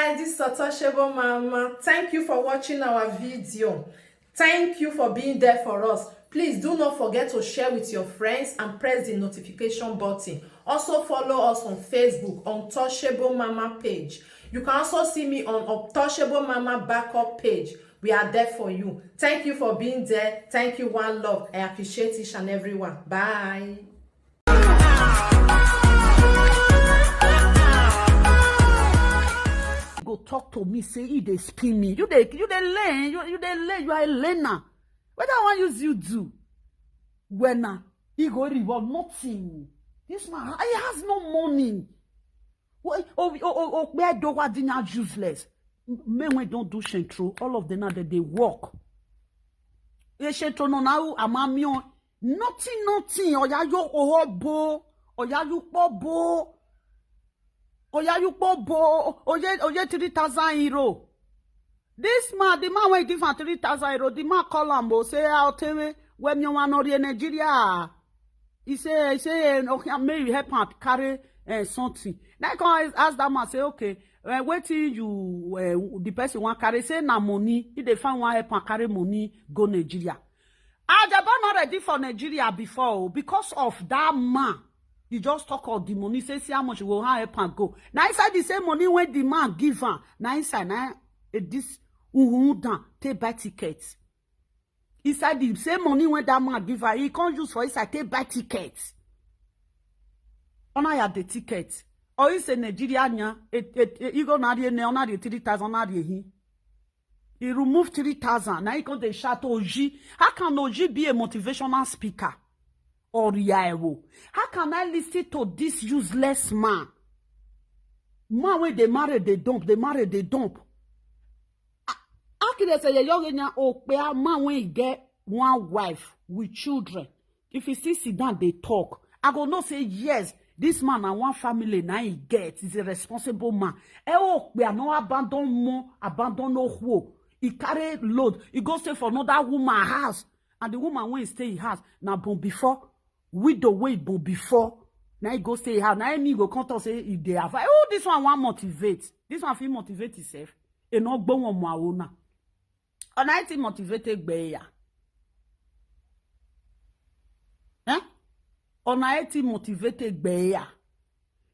guys, this is Ajebor Mama. Thank you for watching our video. Thank you for being there for us. Please do not forget to share with your friends and press the notification button. Also follow us on Facebook on Ajebor Mama page. You can also see me on Ajebor Mama backup page. We are there for you. Thank you for being there. Thank you, one love. I appreciate each and everyone. Bye. Go talk to me, say he dey spin me. You dey learn, you are a learner. Whether I want use you do, when he go reward nothing. This man, he has no money. Where do what dinner useless? Men when don't do shentro, all of them now that they work. Ye shentro no now amamion nothing. Oya yo ohobo, oya you bobo. Oya you bobo, oye 3,000 euro. This man, the man when give him 3,000 euro, the man call him, say, I'll tell you, when you want to Nigeria. He say, okay, maybe help him carry something. Then I can ask that man, say, okay, wait till you, the person want carry, say, na money, if they find one help him carry money, go Nigeria. Ajebor not ready for Nigeria before, because of that man. You just talk of the money, say, see how much you will help and go. Now inside the same money when the man give her, now inside now this take buy tickets. Inside the same money when that man give her, he can't use for inside take buy tickets. Ona the tickets. Or you say Nigeria you go na the 3,000 na the he remove 3,000. Now he go the shout Oji. How can Oji be a motivational speaker? Or Yaiwo. How can I listen to this useless man? Man, when they marry, they dump. How can they say the young man when he get one wife with children? If he still sit down, they talk. I go not say yes. This man and one family now he gets is a responsible man. We are not abandon no who. He carry load. He go stay for another woman house, and the woman when he stay in house now born before. Widow wait but before now he go stay house. Now me go come talk say if they have this one want motivate. This one feel motivate himself. E no gbo won mo awona. Ona it motivated gbe ya. Ona it motivated gbe ya.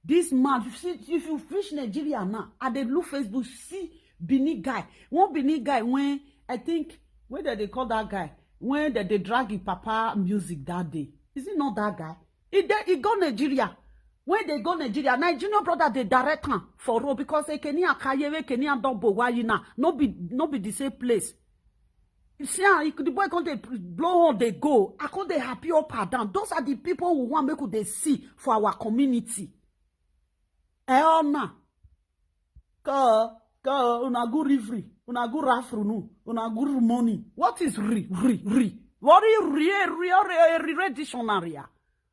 This man, if you reach Nigeria now, I dey look Facebook, see Benin guy. One Benin guy when I think where did they call that guy? When did they drag his papa music that day? Is it not that guy? He go Nigeria. When they go Nigeria, Nigerian brother they direct him for road because they can no be the same place. You see, the boy can't blow on they go. I can't they happy up and down. Those are the people who want make they see for our community. Go, una go rivery, una go rafrunu, una go money. What is ri? What is re dictionary?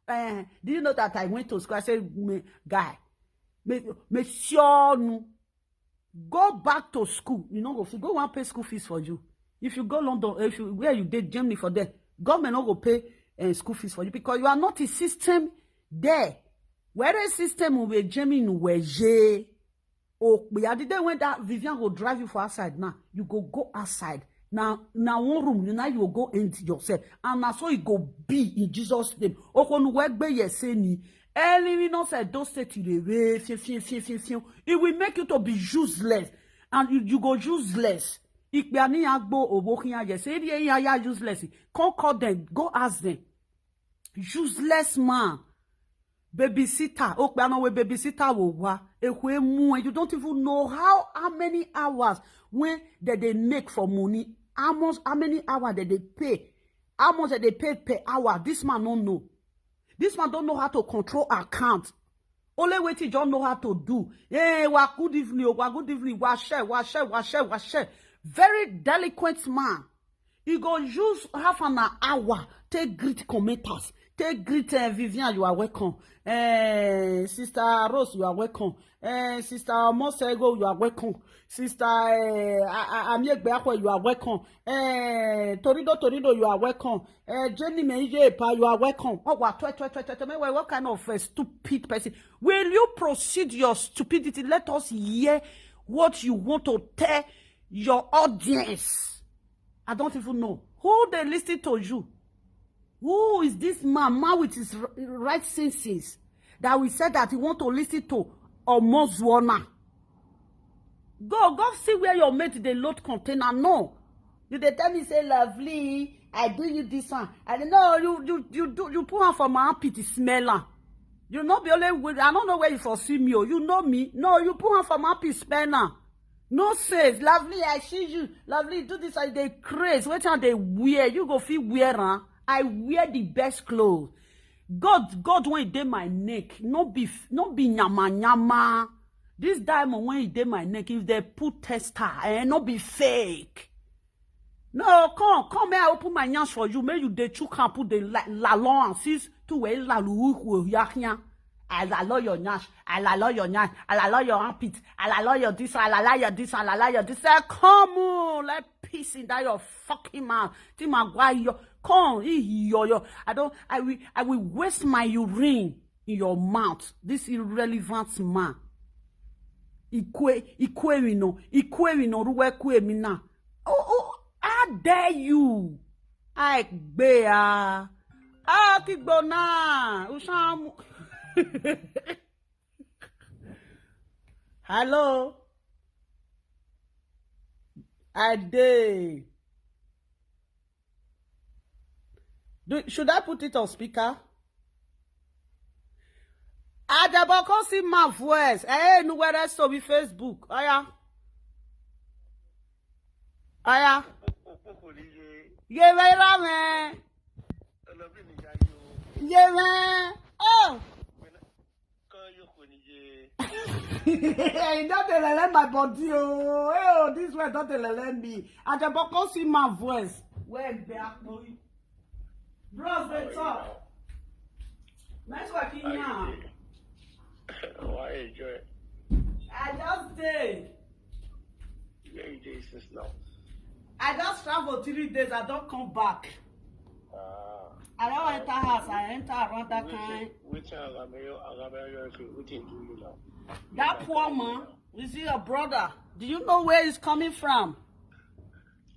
Do you know that I went to school? I said, guy, monsieur, go back to school. You know, go one pay school fees for you. If you go London, where you did Germany for that, government not go pay school fees for you because you are not a system there. Where a system will be Germany where oh, but I didn't when that Vivian will drive you for outside now. You go outside. Now one room, you will go into yourself. And that's so it go be in Jesus' name. Okonu work be yeseni. Early no say don't say to the way. It will make you to be useless. And you go useless. Ikbiani agbo obokiya yeseni ya useless. Come call them, go ask them. Useless man. Babysitter. Okbiano we babysitter will wa. You don't even know how many hours when they make for money. How many hours that they pay? How much that they pay per hour? This man don't know. This man don't know how to control account. Only way he don't know how to do. Hey, good evening, good evening. Wash. Very delinquent man. He go use half an hour. Take greet commenters. Take greet Vivian, you are welcome. Sister Rose, you are welcome. Sister Mosego, you are welcome. Sister Amiegbeakwe, you are welcome. Torido, you are welcome. Jenny Meije, you are welcome. Oh, what kind of stupid person? Will you proceed your stupidity? Let us hear what you want to tell your audience. I don't even know. Who they listen to you? Who is this man with his right senses that we said that he want to listen to Omozwana? Go see where your mate they load container. No. You they tell me say lovely, I do you this one. I don't know you put on for my armpit smeller. You not be only with, I don't know where you foresee me. Oh. You know me. No, you put on for my armpit smeller. No says, lovely, I see you. Lovely, do this and they crazy. What time they wear? You go feel wear, huh? I wear the best clothes. God when he did my neck, no be nyama. This diamond when he did my neck, if they put tester, no be fake. No, come here, I open my nyash for you. May you de chook and put the lalon and sis to where la lu yaknya. I allow your nyash, I allow your nyash, I allow your armpit, I allow your this, I allow your this, I allow your this. Come on, let peace in that your fucking mouth. Come, I will waste my urine in your mouth. This irrelevant man. Ikwe no ruwe kwe mina. Oh, how dare you? I bea. Kigbona. Ushamu. Hello. Ade. Should I put it on speaker? Ajebor, come see my voice. Hey, no where else to be Facebook. Aya. Yeah, man. Yeah, man. Oh. Hey, don't let my body. Oh, this way don't let me. Ajebor, come see my voice. Where back, boy? Bros, they talk. Nice working now. Why enjoy it? I just did. Yeah, you did since now. I just traveled 3 days. I don't come back. I don't enter house. I enter around that time. Which what do you now? That poor man, is he a brother? Do you know where he's coming from?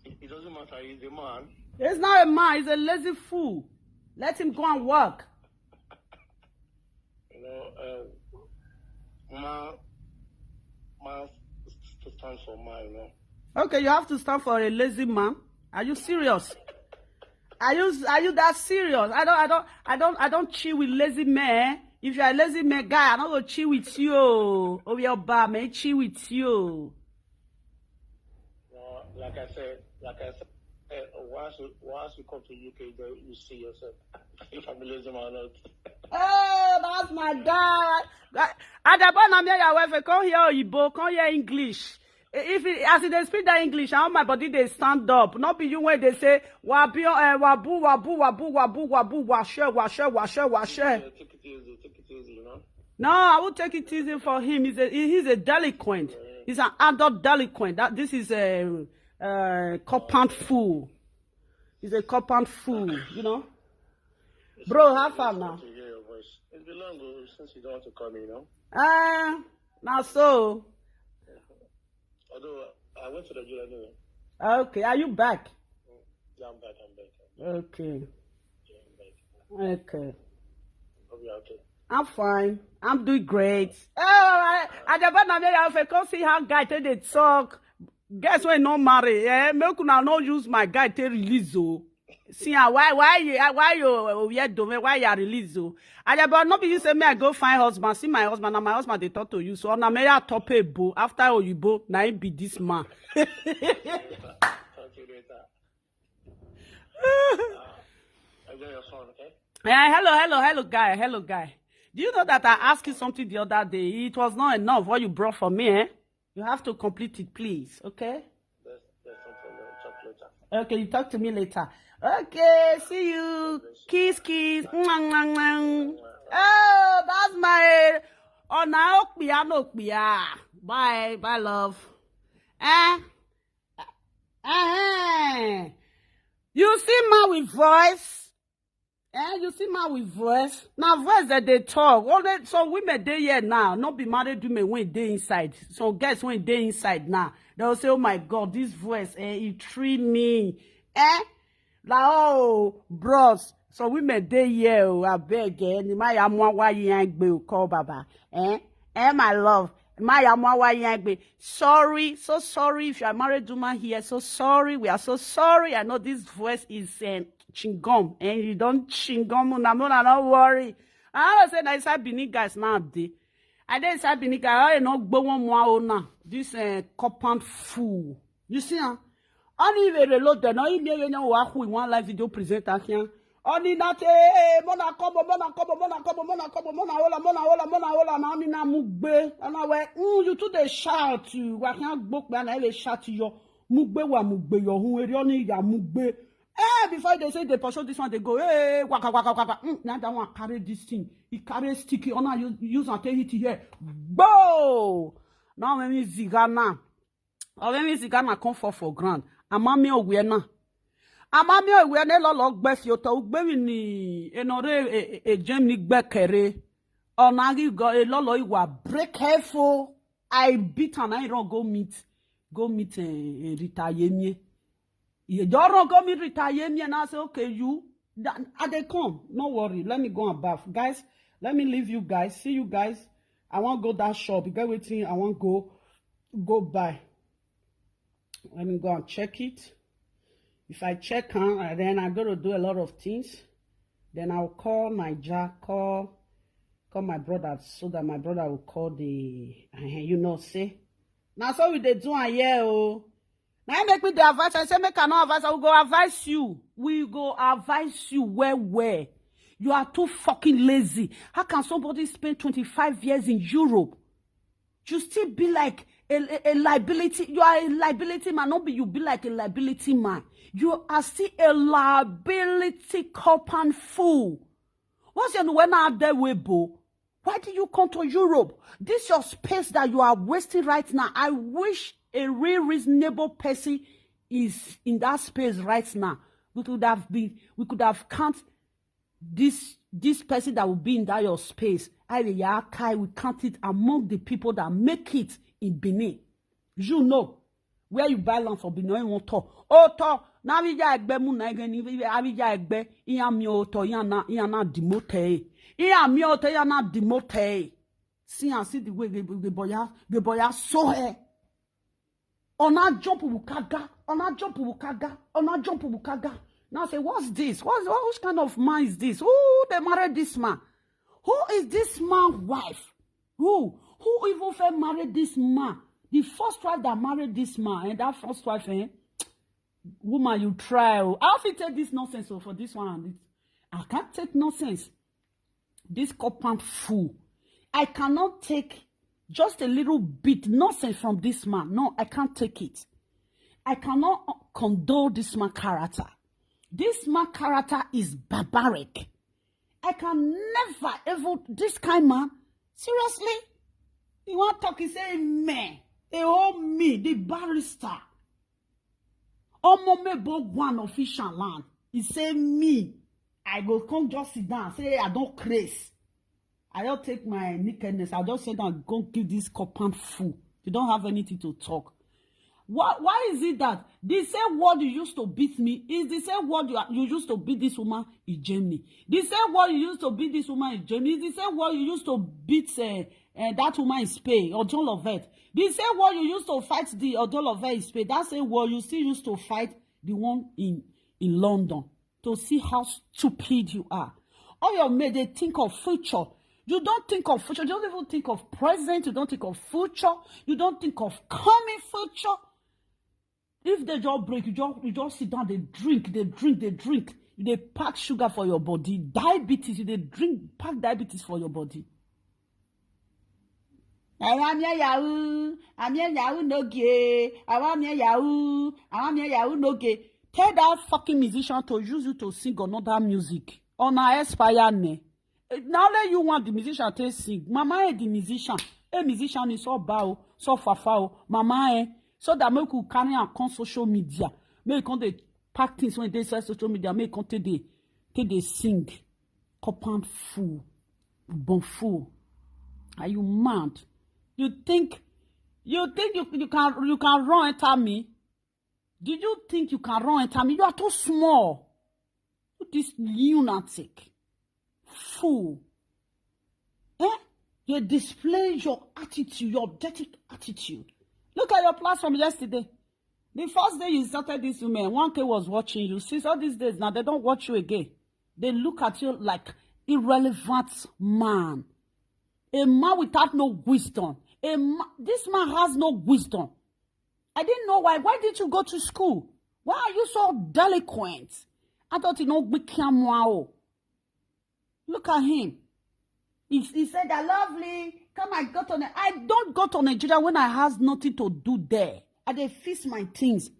It doesn't matter. He's a man. He's not a man. He's a lazy fool. Let him go and work. You know, man to stand for man, you know. Okay, you have to stand for a lazy man. Are you serious? Are you that serious? I don't chill with lazy men. If you're a lazy man guy, I'm not gonna chill with you. Oh, your bar, man, chill with you. No, like I said, once you come to UK, then you see yourself if I'm a lazy man or not. Oh, that's my dad. Ajebor na me your wife. Come here Oyibo, come here English. As they speak that English, how my body they stand up. Not be you when they say wabu washe. Take it easy, you know. No, I will take it easy for him. He's a delinquent. He's an adult delinquent. This is a compound fool. He's a compound fool, you know. Bro, have fun now. To hear your voice. It's been long since you don't want to call me, you know. Now so. Although I went to the jail anyway. Okay, are you back? Yeah, I'm back. Okay. Yeah, I'm back. Okay. Hope you're okay. I'm fine. I'm doing great. Oh, Ajebor na me your come see how guy take they talk. Guess when no marry, make una no use my guy to release oh. See why you release oh. Ajebor no be you say me I go find husband. See my husband and my husband they talk to you. So na me top a bo after Oyibo na him be this man. Talk to you later. Enjoy your son, okay? Hello guy. Do you know that I asked you something the other day? It was not enough what you brought for me, eh? You have to complete it, please, okay? There's something to talk later. Okay, you talk to me later. Okay, see you. Kiss. Mwah, mwah, mwah. Oh, that's my... Oh, now, piano. Bye, love. You see man with voice? You see man with voice. Now voice that they talk. Only so women they here now. Not be married women when they inside. So guess when they inside now. They'll say, oh my God, this voice, it treat me. Like, oh, bros. So women they here, I beg, my amwa yang be call baba. My love. My amwa yang be. Sorry, so sorry if you are married woman here. So sorry, we are so sorry. I know this voice is chingom, and you don't chingom, don't worry. I said I said Bini guys now day. I didn't say Bini guys, I don't go one more now. This compound fool. You see, only very low then. Only me know what we want live video presenter here. Only that mona come. Now me na mugbe. And I went, you to the shout you. What can't book man? I will shout you. Mugbe wa mugbe yo. Who are you? Ya mugbe. Before they say they pursue this one, they go, waka. Now that one carry this thing. He carry sticky on use and take it here. Bow! Now when me zigana. Or when me zigana come for grand. Amami owena. Amami owena lolo gbef yo to ugbe ni enore Germany gbekere. Onagi go lolo iwa break careful. I beat and I don't go meet retire me. You don't go me retire me and I say, okay, you, they come. No worry. Let me go and bath. Guys, let me leave you guys. See you guys. I want to go that shop. You get waiting. I want to go buy. Let me go and check it. If I check then I'm going to do a lot of things. Then I'll call call my brother so that my brother will call the, say. Now, so we they do a year, oh. Now make me the advice. I say make I no advice. I will go advise you. We go advise you where. You are too fucking lazy. How can somebody spend 25 years in Europe? You still be like a liability. You are a liability man. Not be you be like a liability man. You are still a liability compound fool. What's your when out there Weibo? Why did you come to Europe? This is your space that you are wasting right now. I wish a real reasonable person is in that space right now. We could have count this person that will be in that your space. We count it among the people that make it in Benin. You know where you buy land for Benin. You want to now we ja egbe mu na again. We ja egbe. Iyan mi oto iyan na demote. Iyan mi oto iyan na demote. See the way the boya so he. Ona jump bukaga. Now say, what's this? What kind of man is this? Who they married this man? Who is this man's wife? Who even first married this man? The first wife that married this man, and that first wife, woman, you try. How if you take this nonsense for this one? I can't take nonsense. This compound fool. I cannot take just a little bit nonsense from this man. No, I can't take it. I cannot condone this man's character. This man's character is barbaric. I can never ever this kind of man. Seriously? You want to talk, he say, me, me, the barrister. Omomebo one official land. He say, me, I go come just sit down. Say, I don't craze. I don't take my nakedness. I just sit down, go give this compound fool. You don't have anything to talk. Why is it that the same word you used to beat me is the same word you used to beat this woman in Germany? The same word you used to beat this woman in Germany is the same word you used to beat that woman in Spain or John Lovett. The same word you used to fight the John Lovett in Spain. That same word you still used to fight the one in London. To see how stupid you are. All your men, they think of future. You don't think of future. You don't even think of present. You don't think of future. You don't think of coming future. If they just break, you just sit down, they drink. They pack sugar for your body. Diabetes, they pack diabetes for your body. I'm here Yahoo, no gay. I'm here Yahoo, no gay. Tell that fucking musician to use you to sing another music. On a expire ne. Now let you want the musician to sing. Mama the musician. A musician is so bow, so fafao. Mama so that me could carry on social media. Me can they pack things when they say social media. Me can take they sing. compound fool, bon fool. Are you mad? You think you can run enter me? Did you think you can run enter me? You are too small. This lunatic fool. You display your attitude, your dirty attitude. Look at your platform yesterday. The first day you started this woman, 1K was watching you. Since all these days now, they don't watch you again. They look at you like irrelevant man. A man without no wisdom. This man has no wisdom. I didn't know why. Why did you go to school? Why are you so delinquent? I thought you know became wow. Look at him. He said that lovely. Come, I don't go to Nigeria when I have nothing to do there. I dey fix my things.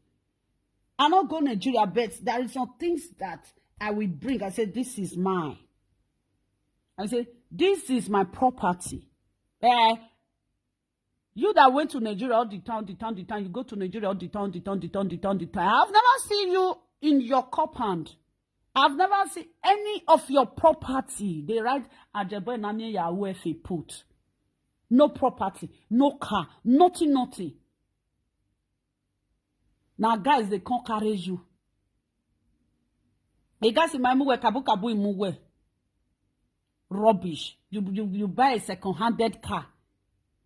I don't go Nigeria, but there is some things that I will bring. I said, this is mine. I said, this is my property. You that went to Nigeria all the time, you go to Nigeria all the time. I've never seen you in your compound. I've never seen any of your property. They write Ajebor Nani Yahoo if he put. No property, no car, nothing. Now guys, they can't carry you. The guys in my muwe, kabu in muwe. Rubbish. You buy a second-handed car.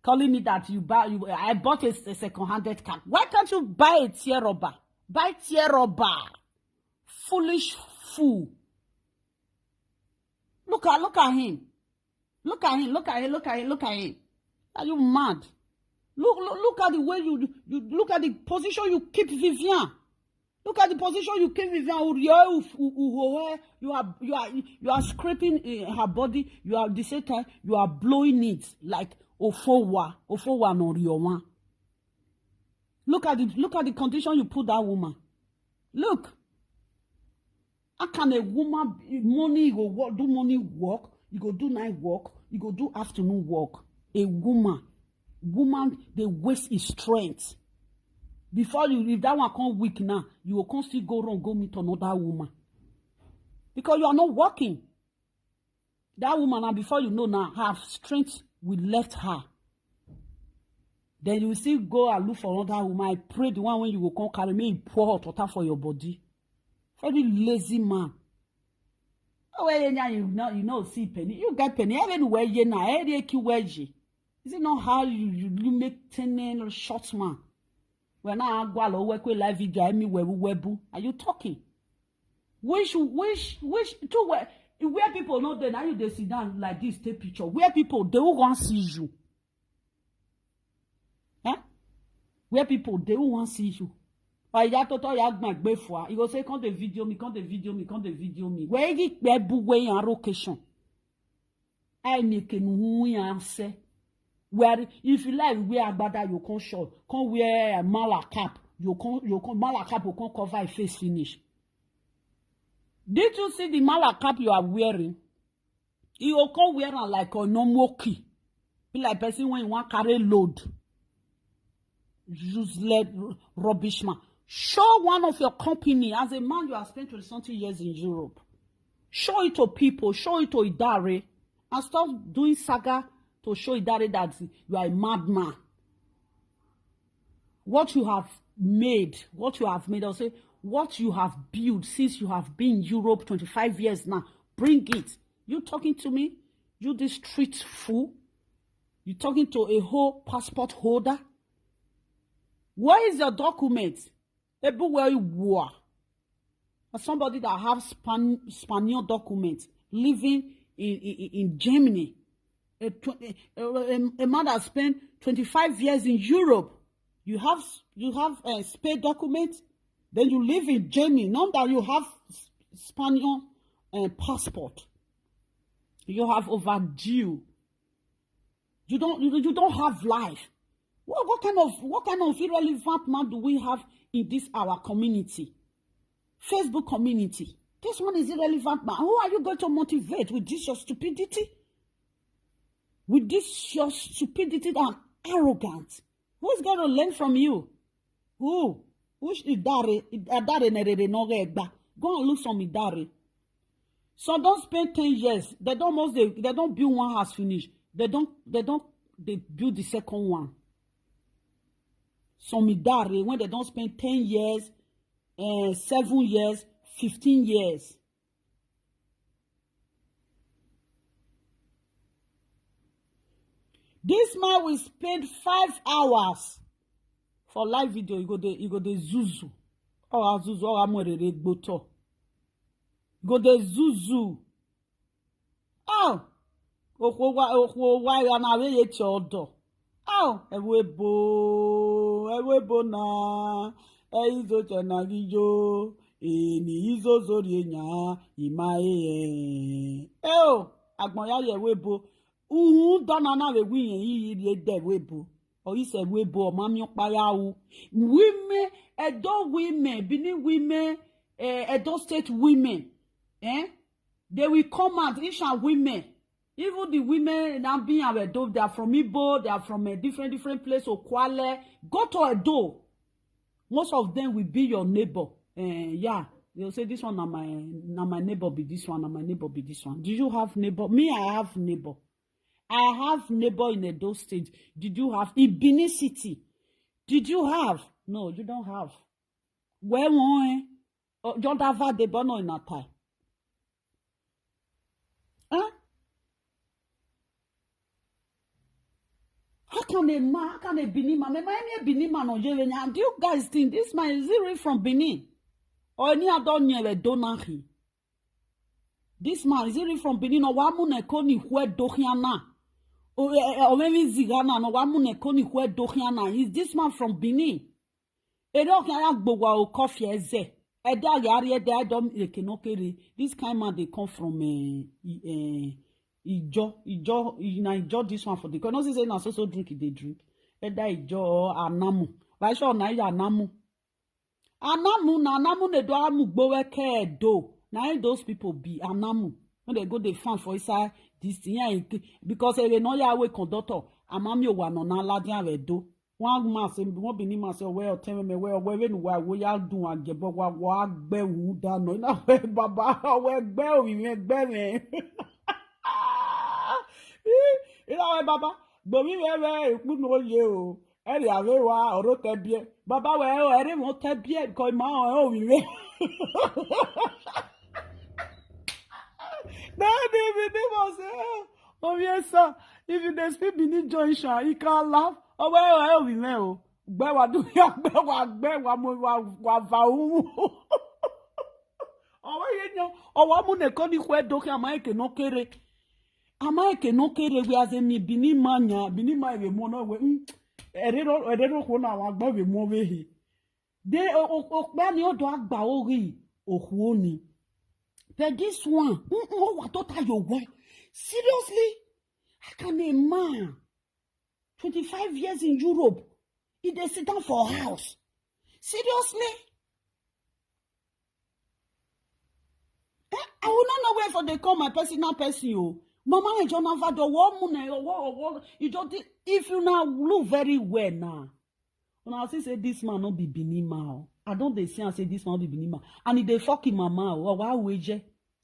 Calling me that I bought a second-handed car. Why can't you buy a tear rubber? Buy tear rubber. Foolish fool. Look at him. Look at him. Are you mad? Look at the way you look at the position you keep Vivian. Look at the position you keep Vivian. You are scraping her body. You are the same time you are blowing it like Ofowa no Riowa. Look at the condition you put that woman. Look. How can a woman you go do morning work, you go do night work, you go do afternoon work? A woman, they waste his strength. Before if that one come weak now, you will constantly go wrong, go meet another woman. Because you are not working. That woman, and before you know now, her strength will left her. Then you still go and look for another woman. I pray the one when you will come carry me, pour hot water for your body. Very lazy man. Oh, well, you know, see penny. You get penny. Everywhere you now, is it not how you make 10 shots, man? When I go work with live video, me webu. Are you talking? Wish to where people know then, now you they sit down like this, take picture. Where people they will want to see you. Where people they will want to see you. Or ya toto ya gbagbe fwa. He go say come the video me. Where you be buwe en location. I make nu yan say. Where if you like wear agbada you can show. Come wear a mala cap. You can mala cap you can cover your face finish. Did you see the mala cap you are wearing? You can wear like a normal key. Be like person when you want carry load. Useless rubbish man. Show one of your company. As a man, you have spent 20-something years in Europe. Show it to people. Show it to Idare. And stop doing saga to show Idare that you are a madman. What you have made, I'll say, what you have built since you have been in Europe 25 years now, bring it. You talking to me? You this street fool? You talking to a whole passport holder? Where is your document? Everywhere you war. Somebody that have Spanish documents living in Germany. A man that spent 25 years in Europe. You have a spare document. Then you live in Germany. Now that you have Spanish passport. You have overdue. You don't have life. What kind of irrelevant man do we have in this our community? Facebook community. This one is irrelevant man. Who are you going to motivate with this your stupidity? With this your stupidity and arrogance? Who is going to learn from you? Who? Who's Idare? Go and look some Idare. Some don't spend 10 years. They don't build one house finish. They build the second one. Some idare when they don't spend 10 years, 7 years, 15 years. This man will spend 5 hours for live video. You go the zuzu. Or zuzu or amwerere gboto. Go the zuzu. Oh. Okwo wa ya na we yeti odo. Oh, ewebo na. Eizo chana gijo. Ni izo zori nya imae. Oh, agbon ya ye webo. Dona na we wi yi de webo. Or you say webo o mami opaya wu. Women, Edo women, Benin women, Edo state women. They will come out, each are women. Even the women now being Edo, they are from Igbo, they are from a different place, Okwale. Go to Edo. Most of them will be your neighbor. Yeah. They'll say this one na my neighbor be this one, na my neighbor be this one. Did you have neighbor? Me, I have neighbor. I have neighbor in Edo State. Did you have? In Benin City. Did you have? No, you don't have. Where one? Don't have the bono in a tie. Huh? How can a Benin man? Am I a Benin man or Jeremy? Do you guys think this man is really from Benin? Or any other near Donahi? This man is really from Benin or Wamune Koni where Dohiana? Or maybe Zigana no Wamune Koni where Dohiana? Is this man from Benin? This kind man they come from Ijo this one for the because no say na so drink they drink. Ijo anamu. Why sure na anamu. Anamu ne do amu gbowe ke do. Na those people be anamu. When they go they fan for inside this thing because they know ya we conductor. Amami o wa no na ladian we do. One man say won be ni man say we o tell me we no wa ya dun Ajebor wa gbe wu da no na we baba we gbe o mi gbe me. Ila we baba gbo mi we ipu no ye o. Eri ave wa oro te bie. Baba we o eri mo te bie ko ma o mi we. They must say, oh yes sir, if you dey speak Benin junction, you can laugh. Oh well, we know. Gbewa do ya gbewa mo wa va wu. Oh we you oh wa mu ne ko ni kwe do ki amaike no kere. Amaike no kere we as me Benin man we mo no we. Ere ko na wa gba we mo we hi. De okpa ni odo agba ori ohu oni. But this one, what are you want? Seriously? How can a man 25 years in Europe, he dey sit down for a house? Seriously? I will not know where for they call my personal person. Oh. Mama, you don't have the woman. If you now look very well now, when I say this man not be Benin man, I don't they say and say this man be Benin man, and if they fucking mama, or why wager?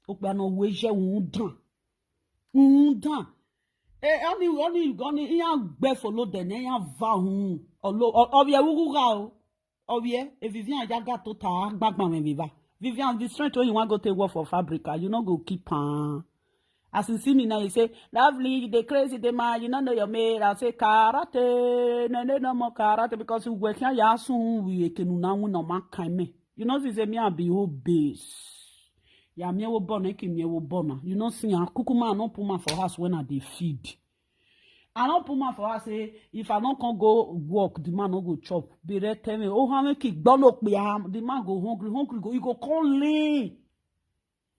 Okpa no wager undan. Only gonna gbe follow den va hun. Obie wuga o. Obie if Vivian jaga to ta gbagban me viva. Vivian the strength when you want go take work for fabrica, you no go keep on. As you see me now, you say, lovely, they crazy, they man, you don't know your maid. I'll say, karate, no more karate, because you work here, ya soon, we can now no man kind. You know, this is me, I'll be obese. Ya me wo born, me wo born. You know, see, I kukuma no puma for us when I dey feed. I don't puma for us, say, if I don't can go work, the man no go chop. Be ready, tell me, oh, how many kick, don't look me, the man go hungry, go, you go call lay.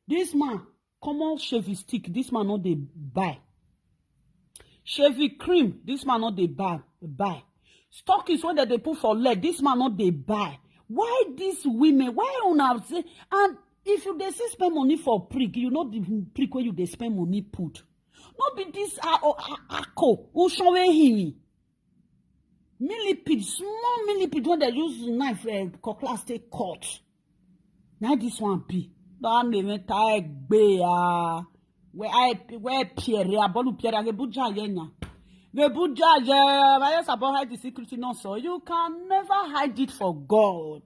This man, common shaving stick, this man not they buy. Shaving cream, this man not they buy. Stockings when they put for leg, this man not they buy. Why these women? Why on have say? And if you they say spend money for prick, you know the prick where you they spend money put. Not be this ako who show him. Millipede, small millipede when they use knife cutlass take cut. Now this one be. Don't even take bear. Where Pierre, Abolu Pierre, the Buja Yena. The Buddha, yeah, about hide the secret, no, so you can never hide it for God.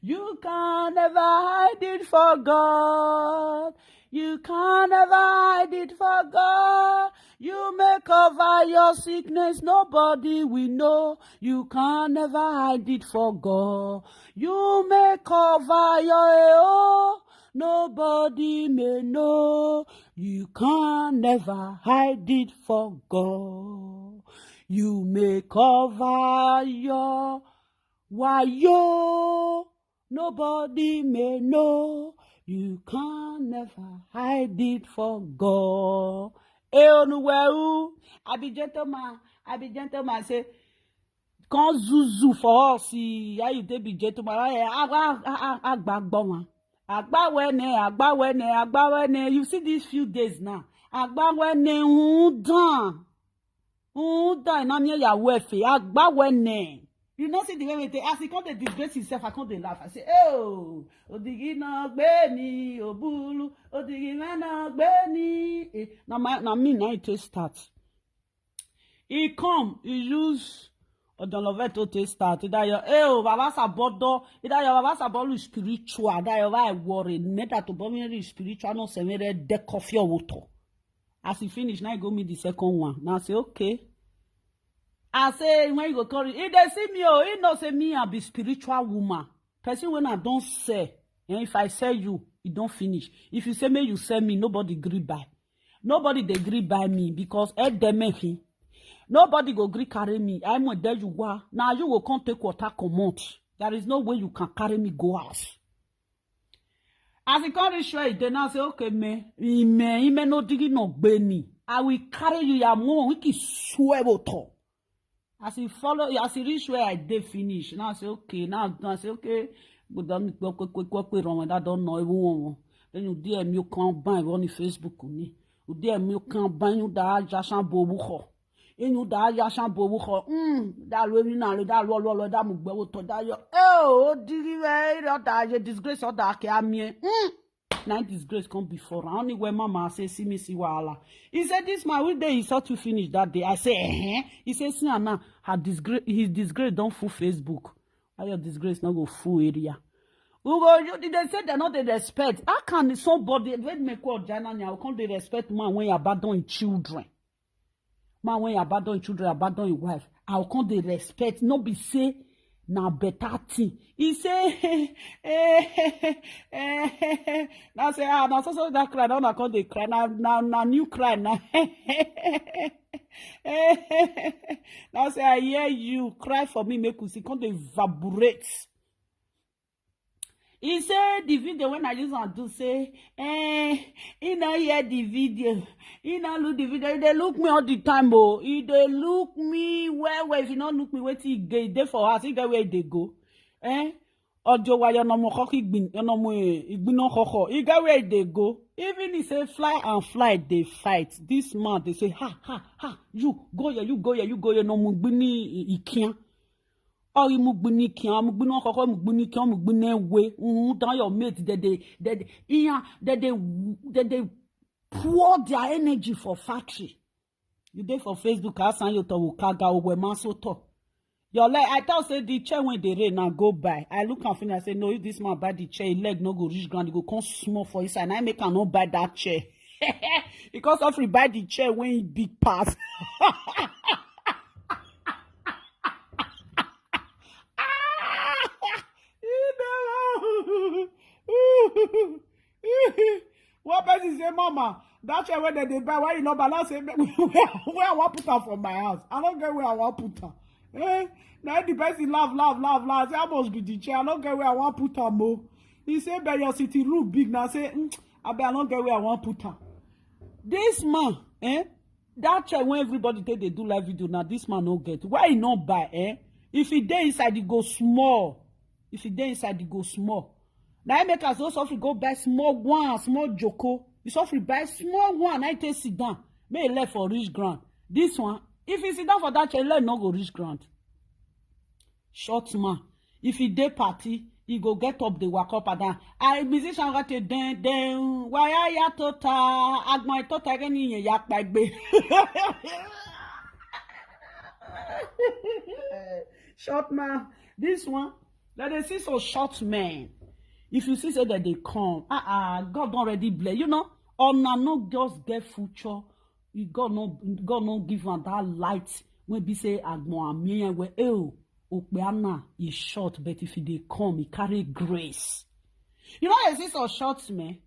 You can never hide it for God. You can never hide it for God. You may cover your sickness, nobody will know. You can never hide it for God. You may cover your nobody may know. You can never hide it for God. You may cover your wayo. Nobody may know. You can never hide it for God. I be gentleman, say, quand zouzou for us, how you be gentleman, Agbawene, you see these few days now. Agbawene, na me ya wefe. Agbawene. You know, see the way they as he can't disgrace himself, I can't laugh. I say, oh, Odigi no gbeni, Obulu, Odigi no gbeni. Now me, now it start. He come, he use Odoloveto to start. That your Baba Sabodo, that your Baba Sabodo spiritual, that your I worry, neta to be spiritual, no se mere de coffee or water. As he finish, now he go me the second one. Now I say, okay. I say, when you go call it, if they see me, he no say me, I be spiritual woman. Person when I don't say, and if I say you, it don't finish. If you say me, you say me, nobody agree by. Nobody they agree by me because nobody go agree carry me. I'm a there you are. Now you will come take water command. There is no way you can carry me go out. As he can't show it, then I say, okay, me no digi no beni. I will carry you ya more. We can swear to. As he reach where I did finish. Now I say, okay, but then I don't know everyone. Then you dear me, you can't buy on Facebook. You dear me, you can't buy you da jashan bobuho. You da jashan bobuho. That really now, that lolo, that mugbo to that yo. Oh, did you disgrace or that me? Now disgrace come before. Only when mama say, see me, see Wahala. He said, this my weekday, he saw to finish that day. I say, He said, see, now, his disgrace don't fool Facebook. How your disgrace not go full area? They said they're not the respect. How can somebody, when me call Jana, how can they respect man when you abandon children? Man when you abandon children, abandon your wife. How can they respect? No be say, na better thing. He say, now say, now so that cry, now I can't they cry, now new cry, now. Now say, I hear you cry for me, make you see, can't they evaporate. He said the video when I use and do say, he not hear the video. He not look the video. They look me all the time, oh. He they look me where if you not look me, wait till they for us. He get where they go. Audio why you no more hockey bin, you no more no ho. He get where they go. Even he say fly and fly, they fight. This man they say ha. You go here, no more bini he can't. Or you mugbini kian, mugbino koko, mugbini kian, mugbine way. Down your mate, that they pour their energy for factory. You there for Facebook, I send you to Ukaga or Masoto. Your leg, I thought say the chair when they rain now go by. I look and feel I say, no, if this man buy the chair, leg no go reach ground, he go come small for his and I make her not buy that chair. Because if he buy the chair when he big pass. What person say, Mama? That chair where they buy, why you not balance? Say, where I want put her from my house? I don't get where I want put her. Now the person laugh. Say, I must be the chair. I don't get where I want put her more. He say, but your city room big. Now say, I don't get where I want put her. This man, that chair when everybody take they do live video. Now this man no get. Why he not buy? If he dey inside, he go small. Now I make us also go buy small one, small joko. You suffer buy small one, I take sit down. May left for rich ground. This one, if he sit down for that chair, let no go rich ground. Short man. If he dey party, he go get up, they walk up and down. I musician got a den, why are ya tota? Agma tota any yak by be. Short man, this one, that they see so short man. If you see so that they come, God already bless. You know, on no just get future. God no give one that light when be say agmo amien we okpeana is short, but if they come, he carry grace. You know, I see some short man.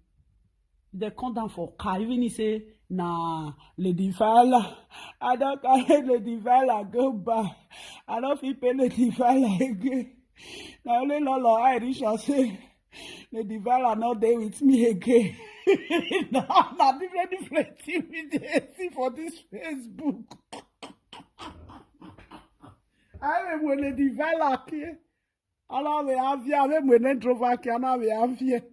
They come down for car. Even he say, nah, Lady Fala, I don't carry Lady Fala go back. I don't feel pay Lady Fala again. Now only Lolo Irish I say, Lady Fala not there with me again. Now different thing we see for this Facebook. I am when Lady Fala here. Alors, we have here, même when introvert qui en a, we have here.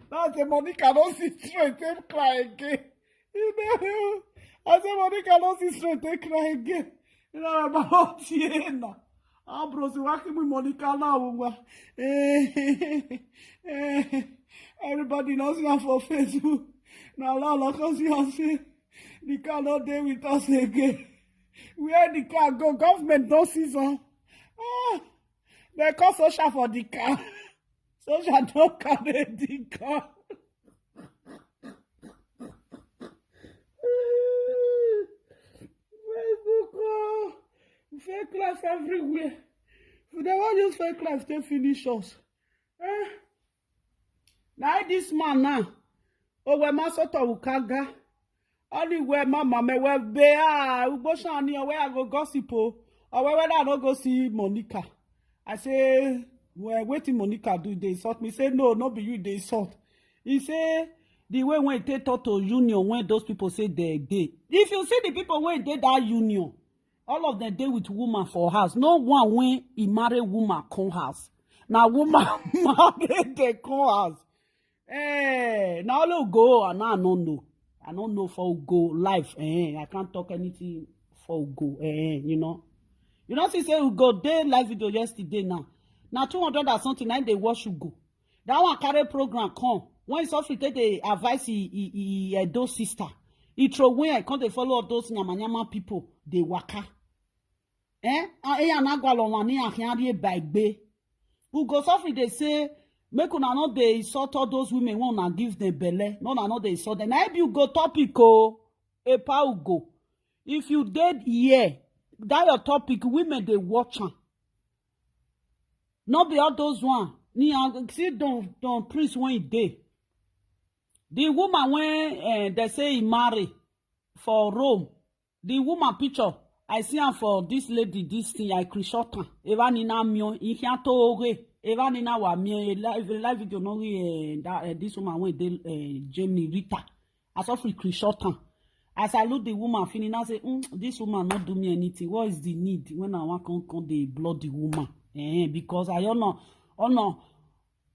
Now the Monica don't see straight and cry again. I say Monica don't see straight and cry again. You know about Tiena. Ah, bro, so working with Monica now. Everybody knows me for Facebook. Now, Lala, because you say the car not there with us again. Where the car go? Government don't see some. They call social for the car. Social don't carry the car. Facebook, fake life everywhere. If they want use fake life, they finish us. Now this man now, we must sort of ukaga. Only where mama me we be ugboshan where I go gossip or where I don't go see Monica. I say, well, waiting Monica do they sort me? Say no, not be you they sort. He say the way when they talk to union when those people say they. If you see the people when they that union, all of them they with woman for house. No one when he marry woman come house. Now woman marry they come house. Now let go and I don't know. I don't know for go live. I can't talk anything for go. You know. You know, she say we go day live video yesterday now. Now 200 or something, now they watch you go. That one carry program come. When it's off, they advise those sister. He throw away, I can't follow those nyama people. They waka. Who goes off, they say, make una not they sort all those women wanna give them belly. No, not they sort them. Now if you go topico, a pow go. If you dead here, that your topic, women they watch her. Not be all those one. See don't priest when he dead. The woman when they say he marry for Rome. The woman picture I see her for this lady this thing I Krishota. Eva nina mio in toge. Eva nina wa mi live video no this woman when they Jamie Rita. As of Krishota. As I look the woman feeling, I say, this woman not do me anything. What is the need when I want to come the blood the woman? Because I don't know,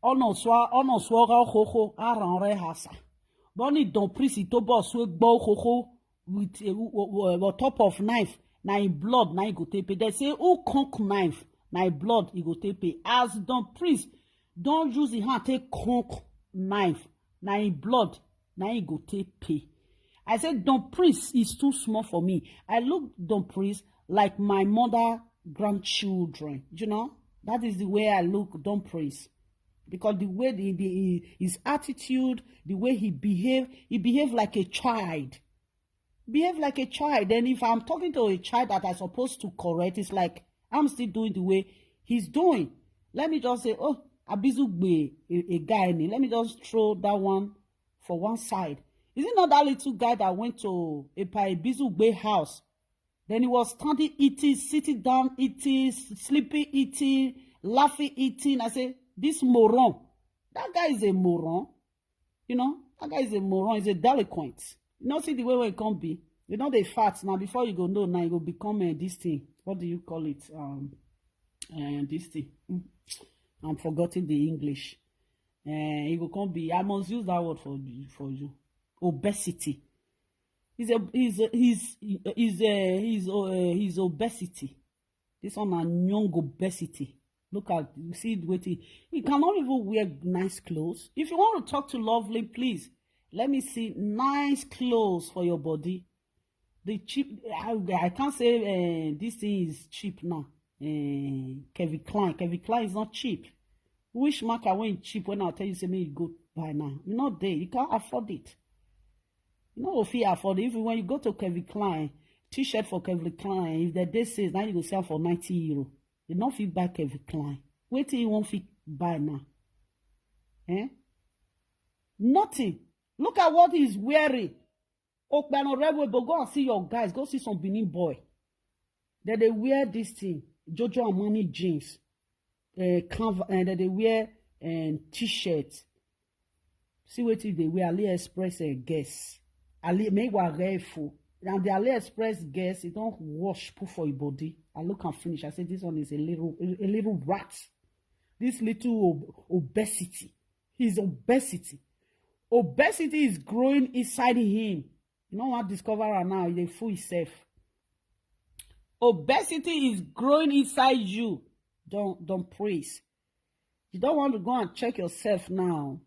swara ho aranre hasa. Bonnie don't priest it to boss with bow ho with a top of knife. Na in blood, na go tape. They say, who conk knife? Na blood, he go tape. As don't priest, don't use the hand take conk knife. Na in blood, na go tape. I said, Don Priest is too small for me. I look Don Priest like my mother grandchildren. You know, that is the way I look Don Priest. Because the way his attitude, the way he behaved like a child. Behave like a child. And if I'm talking to a child that I'm supposed to correct, it's like I'm still doing the way he's doing. Let me just say, Abizugbe, a guy. Let me just throw that one for one side. Is it not that little guy that went to a Bizugbe house? Then he was standing eating, sitting down eating, sleeping eating, laughing eating. I say, this moron. That guy is a moron. You know, that guy is a moron. He's a delinquent. You know, see the way it can be. You know they fat. Now before you go know, now you go become this thing. What do you call it? This thing. I'm forgetting the English. You go come be. I must use that word for you. Obesity. his obesity. This one a young obesity. Look at, you see the way he cannot even wear nice clothes. If you want to talk to Lovely, please let me see nice clothes for your body. The cheap, I can't say this thing is cheap now. Kevin Klein is not cheap. Which marker when cheap when I tell you say me you go buy now? You're not there. You can't afford it. You know if you afford it. If when you go to Kevin Klein, t-shirt for Kevin Klein, if the day says now you go sell for €90, you don't fit buy Kevin Klein. Wait till you won't fit buy now. Nothing. Look at what he's wearing. Okbano Rebel, but go and see your guys. Go see some Benin boy. That they wear this thing. Jojo Armani jeans. That they wear t-shirts. See what they wear. AliExpress guess. Make what full. And the AliExpress guess, it don't wash put for your body. I look and finish. I say this one is a little rat. This little obesity. His obesity. Obesity is growing inside him. You know what? Discover right now. He fool himself. Obesity is growing inside you. Don't praise. You don't want to go and check yourself now.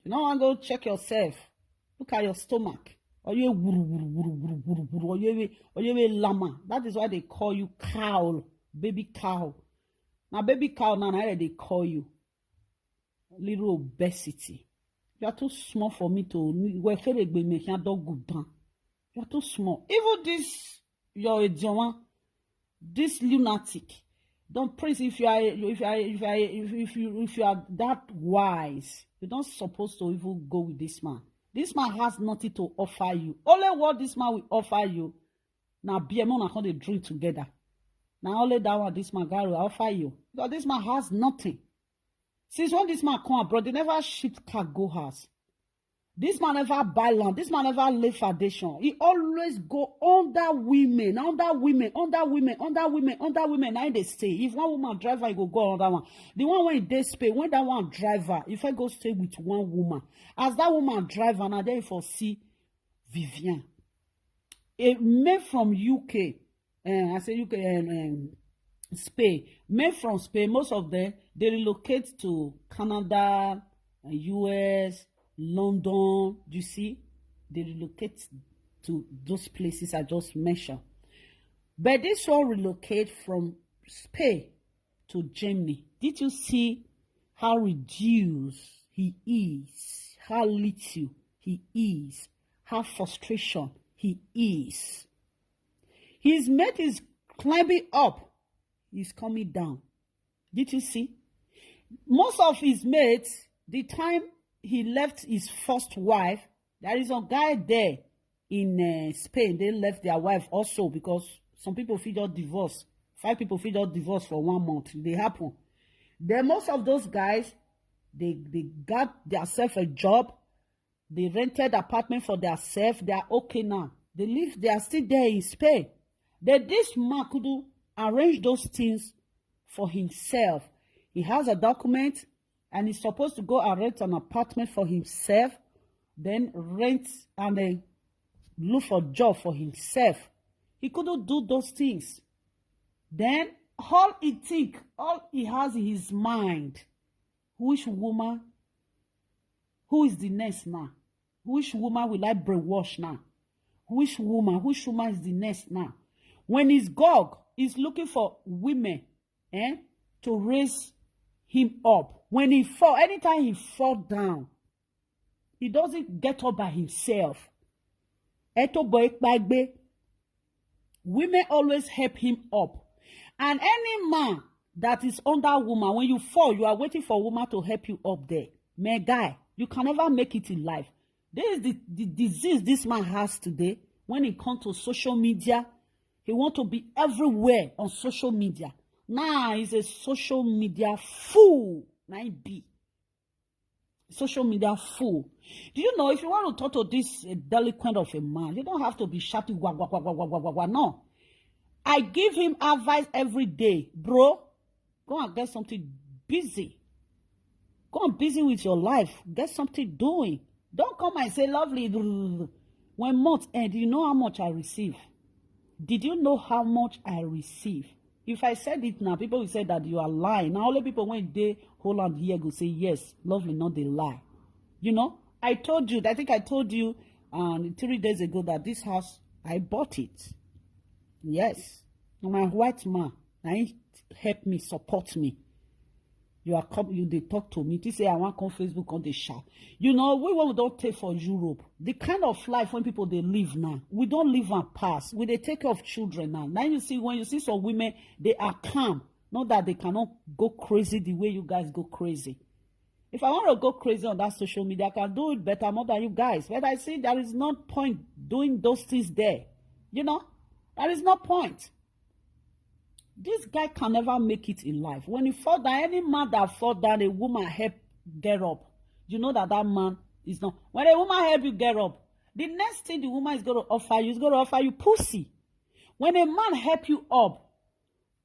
You don't want to go check yourself. Look at your stomach. Or you llama. That is why they call you cow, baby cow. Now baby cow now they call you little obesity. You are too small for me to. You are too small. Even this your idioma, this lunatic. Don't praise if you are that wise. You're not supposed to even go with this man. This man has nothing to offer you. Only what this man will offer you. Now BMO and how they drink together. Now only that one this man guy will offer you. Because this man has nothing. Since when this man come abroad, they never ship cargo house. This man never buy land. This man never lay foundation. He always go under women. Now they stay. If one woman driver, he go under one. The one when they stay, when that one driver, if I go stay with one woman, as that woman driver, now they foresee Vivian. A man from UK, I say UK and Spain. Men from Spain, most of them they relocate to Canada, US. London, you see, they relocate to those places I just mentioned. But this one relocate from Spain to Germany. Did you see how reduced he is? How little he is? How frustration he is? His mate is climbing up. He's coming down. Did you see? Most of his mates, the time he left his first wife, there is a guy there in Spain. They left their wife also because some people feel divorce. 5 people feel divorce for 1 month. They happen. Then most of those guys, they got themselves a job. They rented apartment for themselves. They are okay now. They are still there in Spain. Then this man could arrange those things for himself. He has a document. And he's supposed to go and rent an apartment for himself, then rent and then look for a job for himself. He couldn't do those things. Then all he has in his mind, which woman, who is the next now? Which woman will I brainwash now? Which woman is the next now? When his Gog is looking for women to raise him up. When he fall, anytime he fall down, he doesn't get up by himself. Women always help him up. And any man that is under woman, when you fall, you are waiting for a woman to help you up there. My guy, you can never make it in life. This is the disease this man has today. When it comes to social media, he wants to be everywhere on social media. Now he's a social media fool. Social media fool. Do you know if you want to talk to this delinquent of a man, you don't have to be shouting wah, wah, wah, wah, wah, wah, wah. No. I give him advice every day. Bro, go and get something busy. Go and busy with your life. Get something doing. Don't come and say, lovely. When month end, you know how much I receive. Did you know how much I receive? If I said it now, people will say that you are lying. Now, only people when they hold on here go say, yes, lovely, not they lie. You know, I told you, I think I told you 3 days ago that this house, I bought it. Yes. My white man, I help me, support me. They talk to me. They say I want come Facebook on the shout. You know, we don't take for Europe. The kind of life when people they live now, we don't live and pass. We they take care of children now. Now you see when you see some women, they are calm. Not that they cannot go crazy the way you guys go crazy. If I want to go crazy on that social media, I can do it better more than you guys. But I see there is no point doing those things there. You know, there is no point. This guy can never make it in life. When he fall down, any man that fall down, a woman help get up. You know that man is not. When a woman help you get up, the next thing the woman is going to offer you is going to offer you pussy. When a man help you up,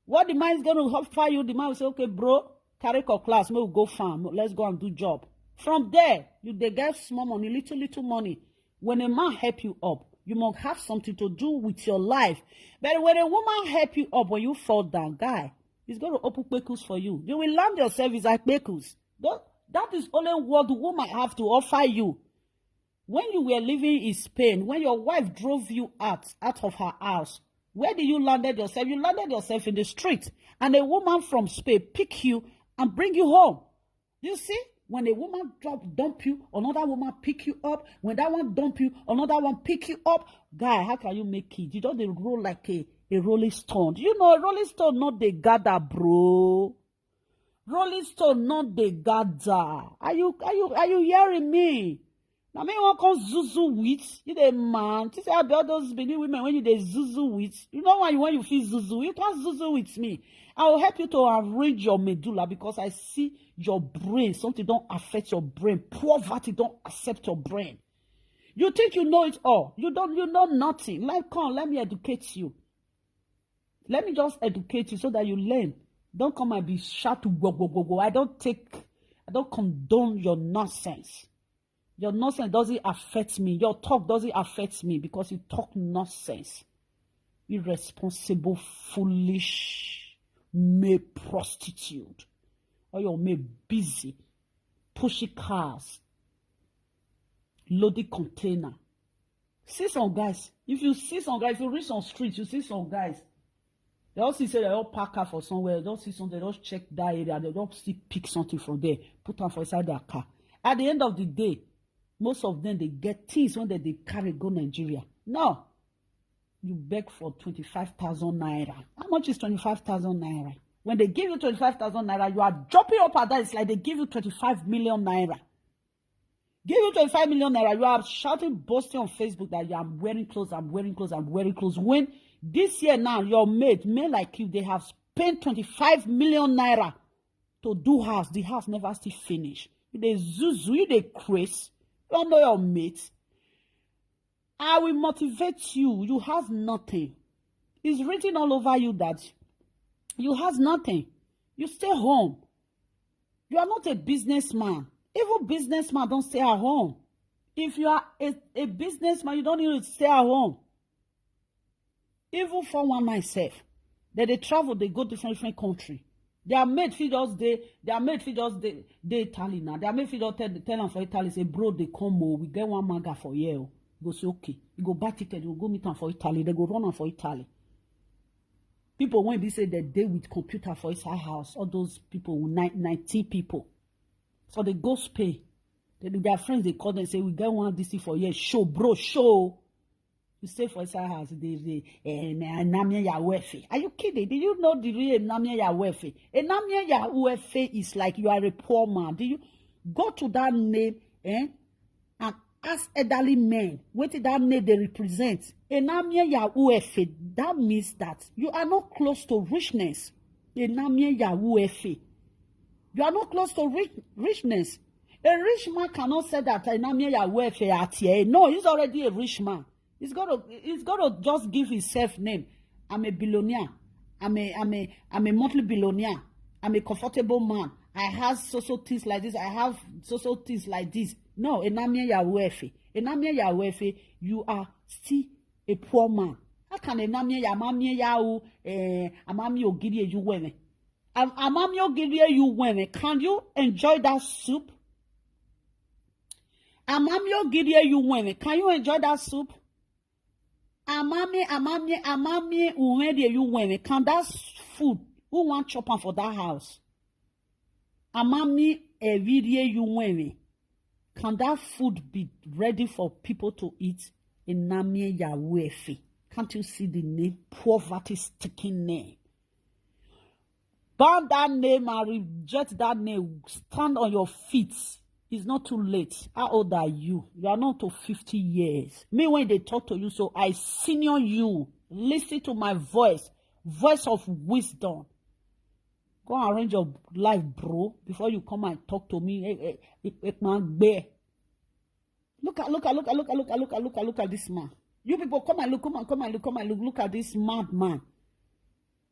what the man is going to offer you, the man will say, okay, bro, carry your class, we'll go farm, let's go and do job. From there, they get small money, little money. When a man help you up, you must have something to do with your life. But when a woman help you up, when you fall down, guy, it's going to open kpekus for you. You will land yourself as like kpekus. That is only what the woman have to offer you. When you were living in Spain, when your wife drove you out of her house, where did you landed yourself? You landed yourself in the street. And a woman from Spain pick you and bring you home. You see? When a woman dump you, another woman pick you up. When that one dump you, another one pick you up. Guy, how can you make it? You don't roll like a rolling stone. You know, a rolling stone not the gather, bro. Rolling stone not the gather. Are you hearing me? Now me want come zuzu with you the man. You say about those Benin women when you the zuzu with. You know when you feel zuzu, you can't zuzu with me. I will help you to arrange your medulla because I see your brain. Something don't affect your brain. Poverty don't accept your brain. You think you know it all. You know nothing. Like, come, let me educate you. Let me just educate you so that you learn. Don't come and be shout to go. I don't condone your nonsense. Your nonsense doesn't affect me. Your talk doesn't affect me because you talk nonsense. Irresponsible, foolish, may prostitute. Or you're may busy, pushy cars, loaded container. See some guys. If you reach some streets, you see some guys. They all say they all park car for somewhere. They don't see something. They just check that area. They don't still pick something from there, put them for inside their car. At the end of the day, most of them they get things when they carry go Nigeria. No, you beg for 25,000 naira. How much is 25,000 naira? When they give you 25,000 naira, you are jumping up at that. It's like they give you 25 million naira. Give you 25 million naira, you are shouting, boasting on Facebook that you are wearing clothes, I'm wearing clothes. When this year now, your men like you, they have spent 25 million naira to do house. The house never still finish. They zuzu, they craze. You don't know your mates. I will motivate you. You have nothing. It's written all over you that you have nothing. You stay home. You are not a businessman. Even businessman don't stay at home. If you are a businessman, you don't need to stay at home. Even for one myself, that they travel, they go to different country. Their mate fit just they Italy now. Their mate fit just tell them for Italy, say, bro, they come, we get one manga for you. Go say, okay. You go buy ticket, you go meet them for Italy. They go run them for Italy. People when they say that they with computer for his house, all those people, 19 people. So they go Spain. Their friends, they call them and say, we get one DC for you. Show, bro, show. You stay for his house. Are you kidding? Did you know the real Namia Yawefe? A Namia Yawefe is like you are a poor man. Do you go to that name and ask elderly men what that name they represent? A Namia Yawefe, that means that you are not close to richness. A Namia Yawefe. You are not close to richness. A rich man cannot say that a Namia Yawefe at here. No, he's already a rich man. He's got to just give his self name. I'm a billionaire. I'm a monthly billionaire. I'm a comfortable man. I have social things like this. I have social things like this. No, a Namia Yawefe. Enamie ya wefe, you are still a poor man. How can enamie ya mamie ya u amami ogiri you weme? Amami ogiri you weme. Can you enjoy that soup? Amami ogiri you weme. Can you enjoy that soup? Amami uwedi you weme. Can that food who want chopper for that house? Amami evidie you weme. Can that food be ready for people to eat? Enamie ya wefe. Can't you see the name? Poverty sticking name. Ban that name and reject that name. Stand on your feet. It's not too late. How old are you? You are not to 50 years. Me, when they talk to you, so I senior you. Listen to my voice. Voice of wisdom. Go and arrange your life, bro, before you come and talk to me. Look at this man. You people come and look at this mad man.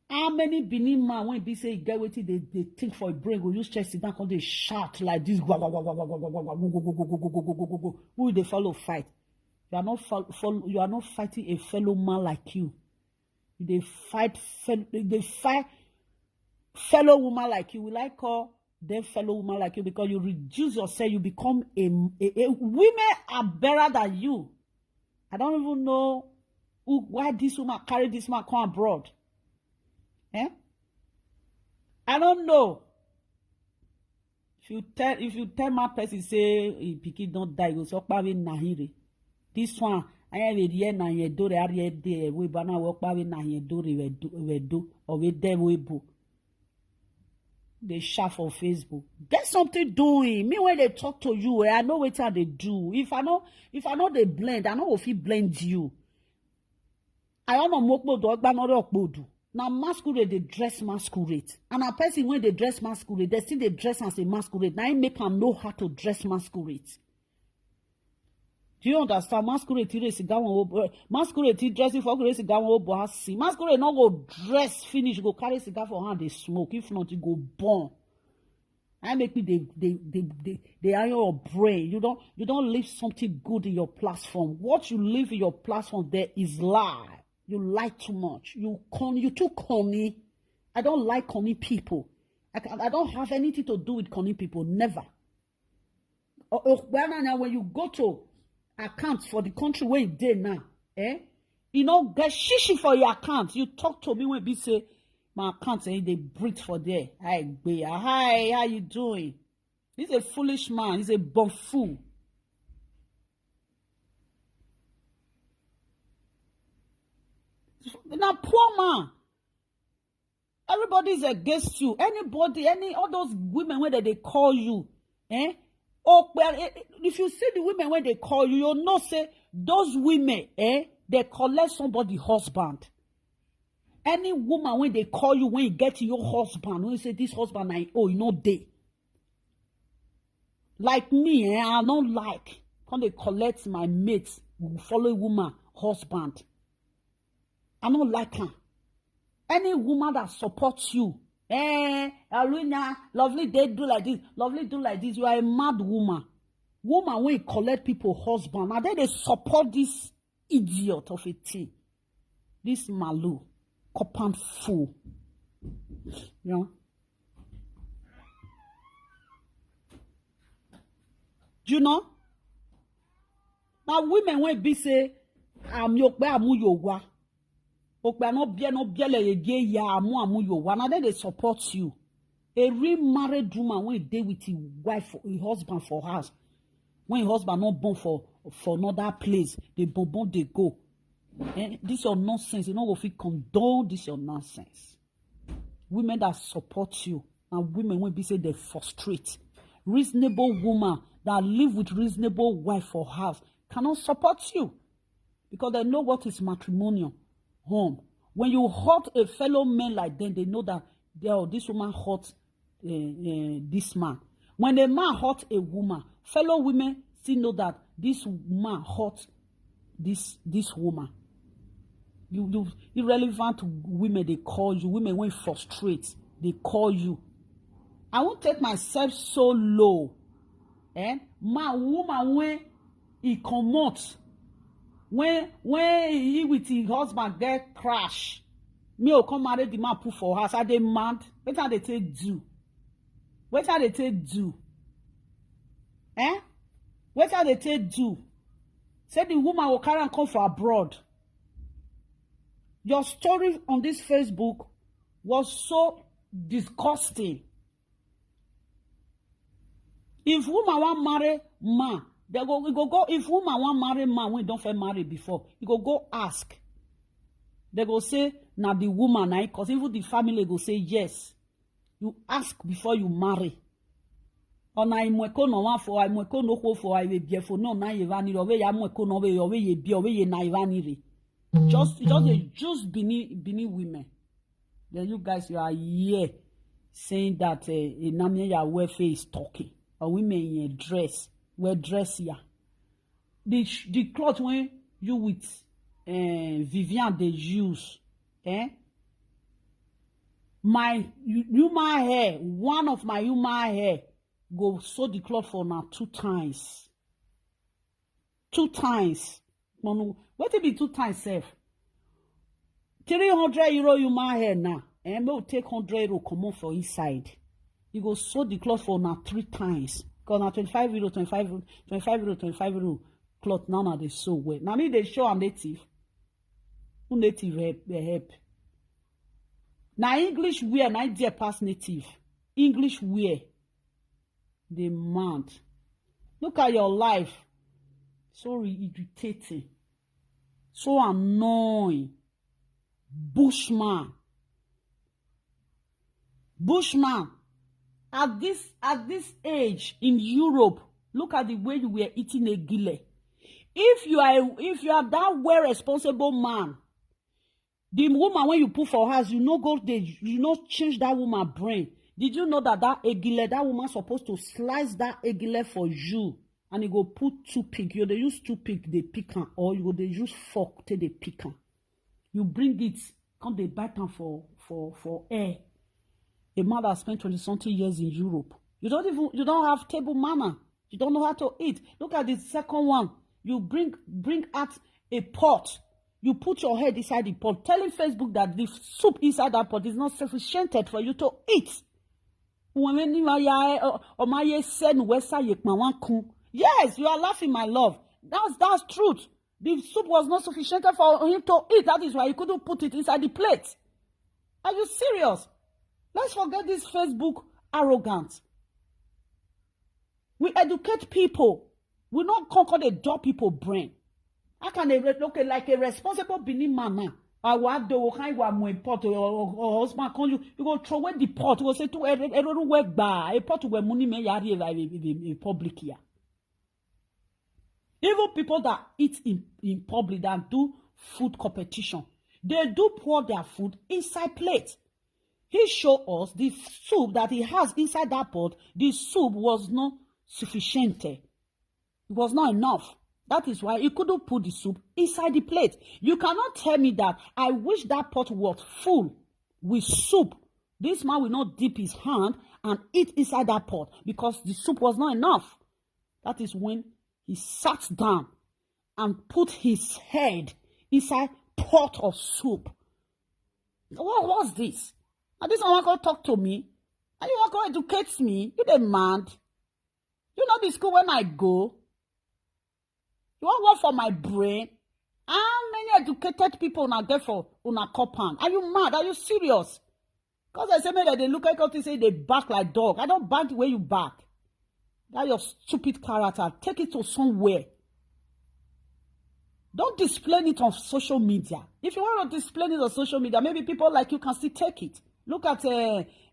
How many Benin man when be say get what they think for a brain will use chest down and they shout like this? Who will they follow fight? You are not fighting a fellow man like you. They fight fellow woman like you. Will I call them fellow woman like you because you reduce yourself? You become a women are better than you. I don't even know why this woman carry this man come abroad. Eh? I don't know. If you tell my person say pikin don't die, go so pawe nahire. This one I have a year na ye do re de we bana work pawe na ye do we do or we dem we bo. They shout for Facebook. Get something doing. Me when they talk to you, I know what they do. If I know they blend, I know if he blend you. I don't know mokbo dog, but not okbodu. Now masquerade, they dress masquerade. And a person when they dress masquerade, they still they dress as a masquerade. Now I make them know how to dress masquerade. Do you understand? Masquerade dressing for masquerade not go dress finish, go carry cigar for hand, they smoke. If not, you go burn. I make me they iron your brain. You don't leave something good in your platform. What you leave in your platform there is lie. You lie too much. You too corny. I don't like corny people. I don't have anything to do with corny people. Never. When you go to account for the country where you did now, get shishi for your account. You talk to me when we say my account and they breathe for there. Hi, how you doing? He's a foolish man. He's a bomb fool. Now, poor man. Everybody is against you. Anybody, all those women when they call you, if you see the women when they call you, you'll know say those women, they collect somebody's husband. Any woman when they call you, when you get to your husband, when you say this husband, they. Like me, I don't like when they collect my mates, follow woman, husband. I don't like her. Any woman that supports you, Aluna, lovely, they do like this, lovely, do like this. You are a mad woman. Woman, when you collect people husband, and then they support this idiot of a thing. This malu, copan fool. You know? Do you know? Now women when be say, I'm yoga. Now they support you. A remarried woman when they with his wife, his husband for house. When his husband not born for another place, they bon they go. This your nonsense. You know if we condone this your nonsense. Women that support you and women when be say they frustrate. Reasonable woman that live with reasonable wife for house cannot support you because they know what is matrimonial. Home. When you hurt a fellow man like them, they know that this woman hurt this man. When a man hurt a woman, fellow women still know that this man hurt this woman. You irrelevant women, they call you. Women when frustrate, they call you. I won't take myself so low. Man, woman when he comot when he with his husband get crash. Me o come marry the man put for house. Are they mad? Wetin they take do? Wetin they take do? Wetin they take do? Say the woman will carry and come from abroad. Your story on this Facebook was so disgusting. If woman want marry man, we go. If woman want marry man, we don't fit marry before. You go ask. They go say na the woman, because even the family go say yes. You ask before you marry. Or na imweko no wan for imweko no ko for iwe biefo no na yevani ro we ya mweko no we ye bi we ye na yevani re. Just bini women. Then you guys, you are here saying that Namia welfare is talking. Or women in a dress, wear dress here. The cloth when you with Vivian they use, my human hair, one of my human hair, go sew the cloth for now 2 times. 2 times. What it be 2 times, sef? 300 euro human hair now. And we'll take 100 euro come on for inside. You go sew the cloth for now 3 times. Because now 25 euro cloth now they sew well. Now me they show I'm native. Who native help? Now English wear, now dear past native. English wear. The month. Look at your life. So irritating. So annoying. Bushman. At this age in Europe, look at the way you were eating a gile. If you are that well responsible man, the woman when you put for house, you know change that woman brain. Did you know that egile, that woman supposed to slice that egile for you, and you go put toothpick. You they use toothpick, they pick am, or you go they use fork till they pick am. You bring it, come they bite am for air. A man that spent 20-something years in Europe. You don't have table manner. You don't know how to eat. Look at the second one. You bring out a pot. You put your head inside the pot, telling Facebook that the soup inside that pot is not sufficient for you to eat. Yes, you are laughing, my love. That's truth. The soup was not sufficient for him to eat. That is why he couldn't put it inside the plate. Are you serious? Let's forget this Facebook arrogance. We educate people. We don't conquer the dull people brain. How can they look like a responsible Benin man now? I want the kind of more important or husband call you go throw away the pot. You go say to a work bar, a pot where money may yari public here. Even people that eat in public that do food competition, they do pour their food inside plate. He showed us the soup that he has inside that pot. The soup was not sufficient. It was not enough. That is why he couldn't put the soup inside the plate. You cannot tell me that I wish that pot was full with soup. This man will not dip his hand and eat inside that pot because the soup was not enough. That is when he sat down and put his head inside pot of soup. What was this? And this one going to talk to me. And you want to educate me. You demand. You know the school when I go. You want work for my brain. How many educated people now get for una copan? Are you mad? Are you serious? Because I say that they look like to say they bark like dog. I don't bark the way you bark. That your stupid character. Take it to somewhere. Don't display it on social media. If you want to display it on social media, maybe people like you can still take it. Look at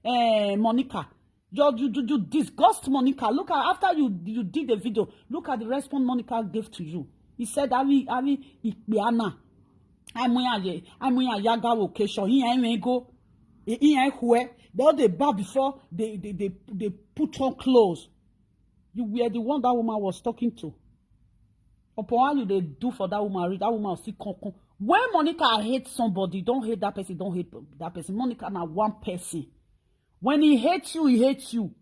Monica. You disgust Monica. Look at after you did the video. Look at the response Monica gave to you. He said, "Ami ikbiana. I'm yaga location. He ain't go. He ain't where. They bar before they put on clothes. You were the one that woman was talking to. Upon you they do for that woman will see concon. When Monica hates somebody, don't hate that person, don't hate that person. Monica na one person. When he hates you, he hates you.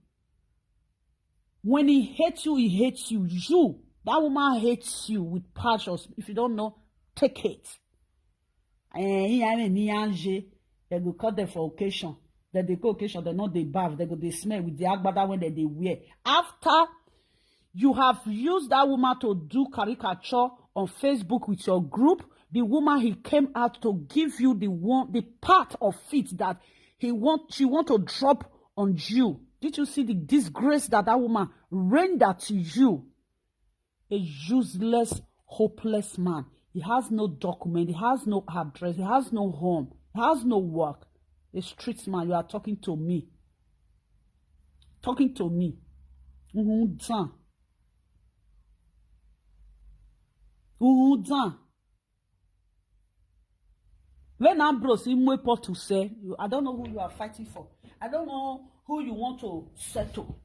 When he hates you, he hates you. You, That woman hates you with passions. If you don't know, take it. They go cut them for occasion. Then they go occasion, they know they bath, they go they smell with the agbada when they wear. After you have used that woman to do caricature on Facebook with your group, the woman he came out to give you the part of it that she want to drop on you. Did you see the disgrace that woman rendered to you? A useless, hopeless man. He has no document, he has no address, he has no home, he has no work. A street man, you are talking to me. Talking to me. When Ambrose to say, I don't know who you are fighting for. I don't know who you want to settle.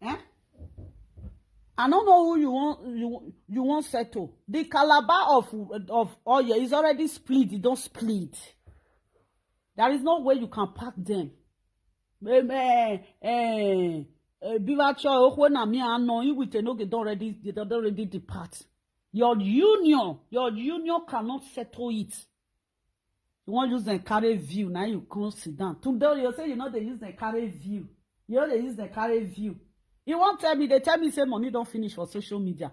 Eh? I don't know who you want settle. The calabar of oil is already split. It don't split. There is no way you can pack them. They don't already depart. Your union cannot settle it. You want to use the carry view, now you can't sit down. Today you say they use the carry view. They use the carry view. You won't tell me, they tell me say money don't finish for social media.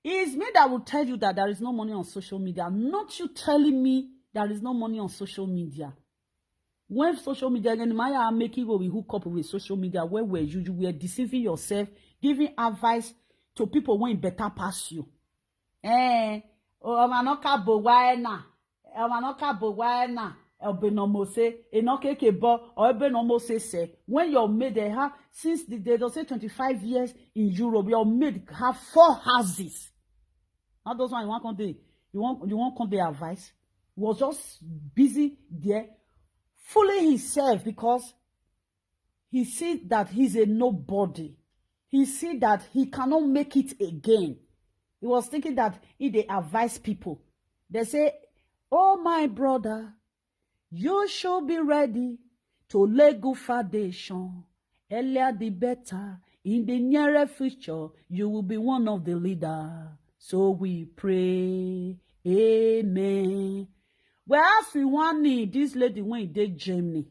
It is me that will tell you that there is no money on social media. Not you telling me there is no money on social media. When social media again, Maya making what we hook up with social media, where were you? You were deceiving yourself, giving advice to people when better pass you. When your maid they have since they don't say 25 years in Europe, your maid have 4 houses. Now those one you want come the advice. He was just busy there. Fooling himself because he see that he's a nobody. He see that he cannot make it again. He was thinking that if they advise people, they say, oh my brother, you should be ready to lay good foundation. Earlier the better. In the nearer future, you will be one of the leaders. So we pray. Amen. Whereas we want need this lady when you did Germany.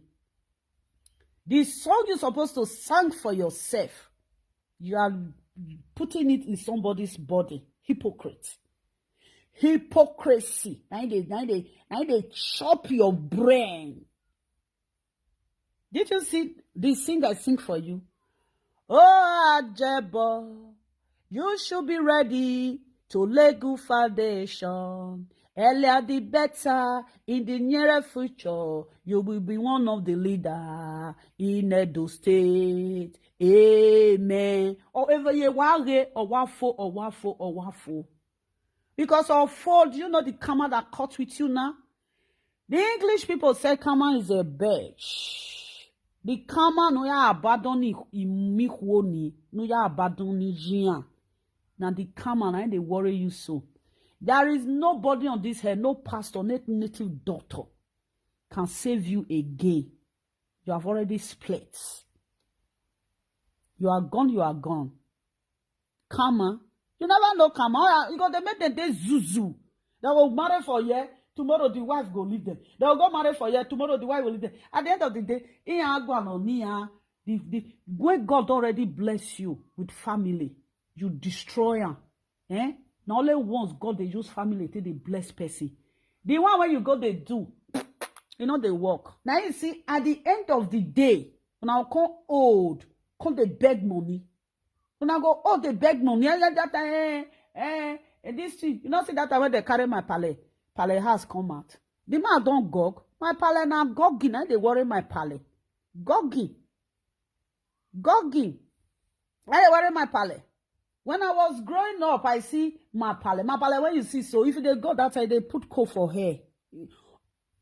The song you're supposed to sing for yourself, you are putting it in somebody's body. Hypocrite. Hypocrisy. Now they chop your brain. Did you see the singer sing for you? Oh, Ajebor, you should be ready to lay good foundation. Earlier the better. In the nearer future, you will be one of the leaders in Edo State. Amen. Or ever ye wage or wafo. Because of fold, you know the comma that cut with you now? The English people say comma is a bitch. The comma no ya abandoni imihuoni, no ya abandoni jian. Now the comma na they worry you so. There is nobody on this head, no pastor, no native doctor can save you again. You have already split. You are gone. Karma. You never know karma. You got to make them day zuzu. They will marry for a year. Tomorrow the wife go leave them. They will go marry for a year. Tomorrow the wife will leave them. At the end of the day, when God already bless you with family, you destroy them. Eh? Not only once God they use family till they bless person. The one when you go they do, they work. Now you see, at the end of the day, when I come old, come they beg money. When I go, they beg money. This thing, see that when they carry my pallet has come out. The man don't gog. My pallet now gogging, and they worry my pallet. Gogging. I worry my pallet. When I was growing up, I see my pallet. My pallet, when you see, so if they go that side, they put coat for hair.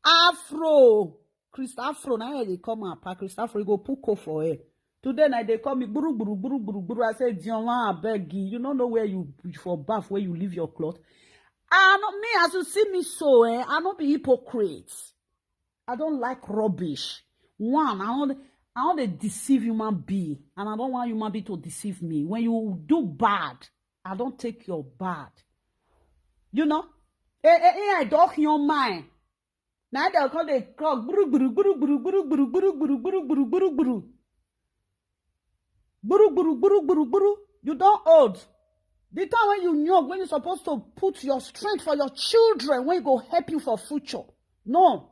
Afro. Now they come and pack Afro, you go put coat for hair. Today night they call me buru. I say, Dion, I beg you don't know where you for bath, where you leave your cloth. I not me as you see me so, I not be hypocrite. I don't like rubbish. One, I want to deceive human being, and I don't want human being to deceive me. When you do bad, I don't take your bad. You know? I don't your mind. Now they'll call the clock. Buru, buru, buru, buru, buru, buru, buru, buru, buru, buru, buru, buru. Buru, buru, buru, buru, buru. You don't old. The time when you young, when you're supposed to put your strength for your children, when it go help you for future. No.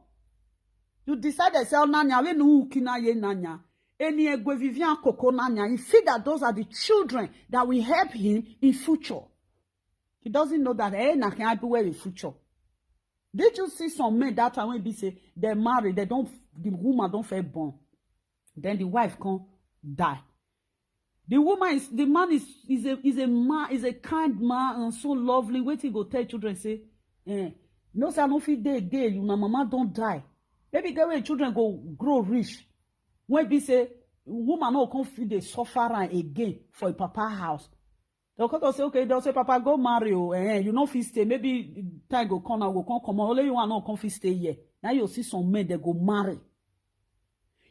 You decide to say, Nanya, we no ukina ye Nanya. Any egwe Vivian Coco Nanya. You feel that those are the children that will help him in future. He doesn't know that na can help you in future. Did you see some men that time when they say they're married, the woman don't feel born. Then the wife can die. The man is a kind man and so lovely. Wait till go tell children say, no say I don't feel day again. You know, mama don't die. Maybe get when children go grow rich. When be say woman no come feed the sufferer again for a papa house. They'll come say okay. They'll say papa go marry you. You know fit stay. Maybe time go come come. Only you want no come fit stay here. Now you see some men they go marry.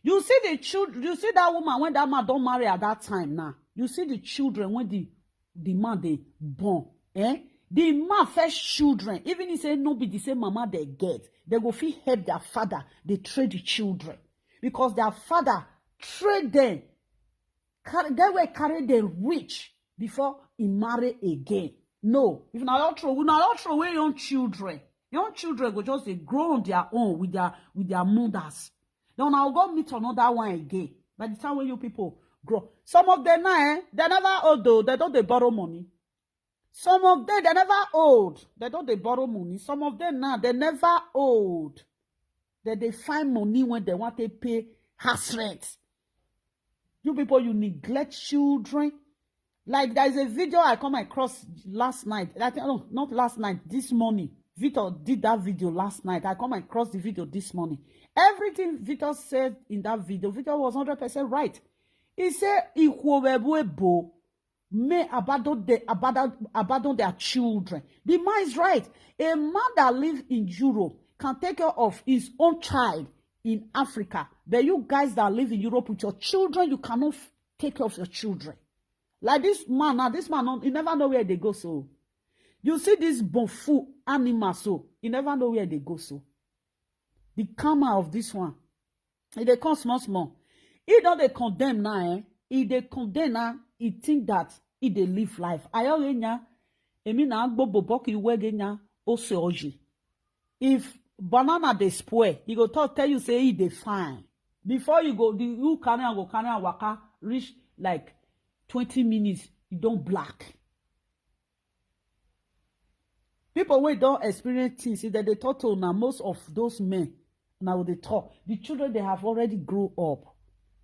You see the children, you see that woman when that man don't marry at that time now. You see the children when the man they born. The man first children, even if they no be the same mama they get, they go feel help their father, they trade the children. Because their father trade them. They will carry them rich before he marry again. No. If not throw away young children. Young children go just they grow on their own with their mothers. Then I'll go meet another one again. By the time when you people grow. Some of them now, they never old though. They don't they borrow money. Some of them, they never old. They don't they borrow money. Some of them now, they never old. They find money when they want to pay house rent. You people, you neglect children. Like there is a video I come across last night. No, not last night, this morning. Victor did that video last night. I come across the video this morning. Everything Victor said in that video, Victor was 100% right. He said, "Ikwobebo may abandon their children." The man is right. A man that lives in Europe can take care of his own child in Africa. But you guys that live in Europe with your children, you cannot take care of your children. Like this man, he never know where they go. So you see this bonfu animal, so he never know where they go. So the karma of this one, if they come small. He don't they condemn now, If they condemn now, he think that he they live life. If banana they spoil, he go tell you say he they fine. Before you go, you carry waka reach like 20 minutes, you don't black. People when don't experience things, that they talk to now most of those men now they talk. The children they have already grew up.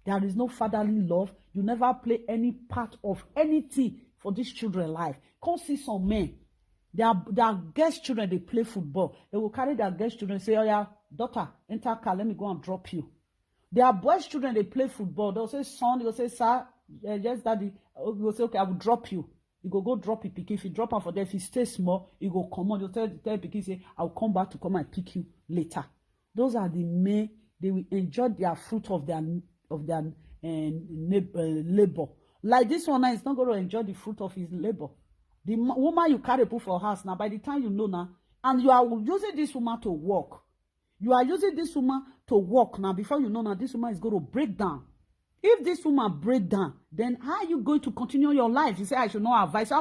There is no fatherly love. You never play any part of anything for these children life. Come see some men. Their guest children, they play football. They will carry their guest children and say, "Oh yeah, daughter, enter car, let me go and drop you." Their boys children, they play football. They'll say, "Son," they'll say, "Sir, yes, daddy." You'll say, "Okay, I will drop you." You go drop it, pick. If you drop her for there, if you stay small, you go come on. You tell Pikin, say, "I'll come back to come and pick you later." Those are the men. They will enjoy their fruit of their labor. Like this one now, is not going to enjoy the fruit of his labor. The woman you carry put for house now, by the time you know now, and you are using this woman to work. You are using this woman to work now. Before you know now, this woman is going to break down. If this woman break down, then how are you going to continue your life? You say, "I should not advise you."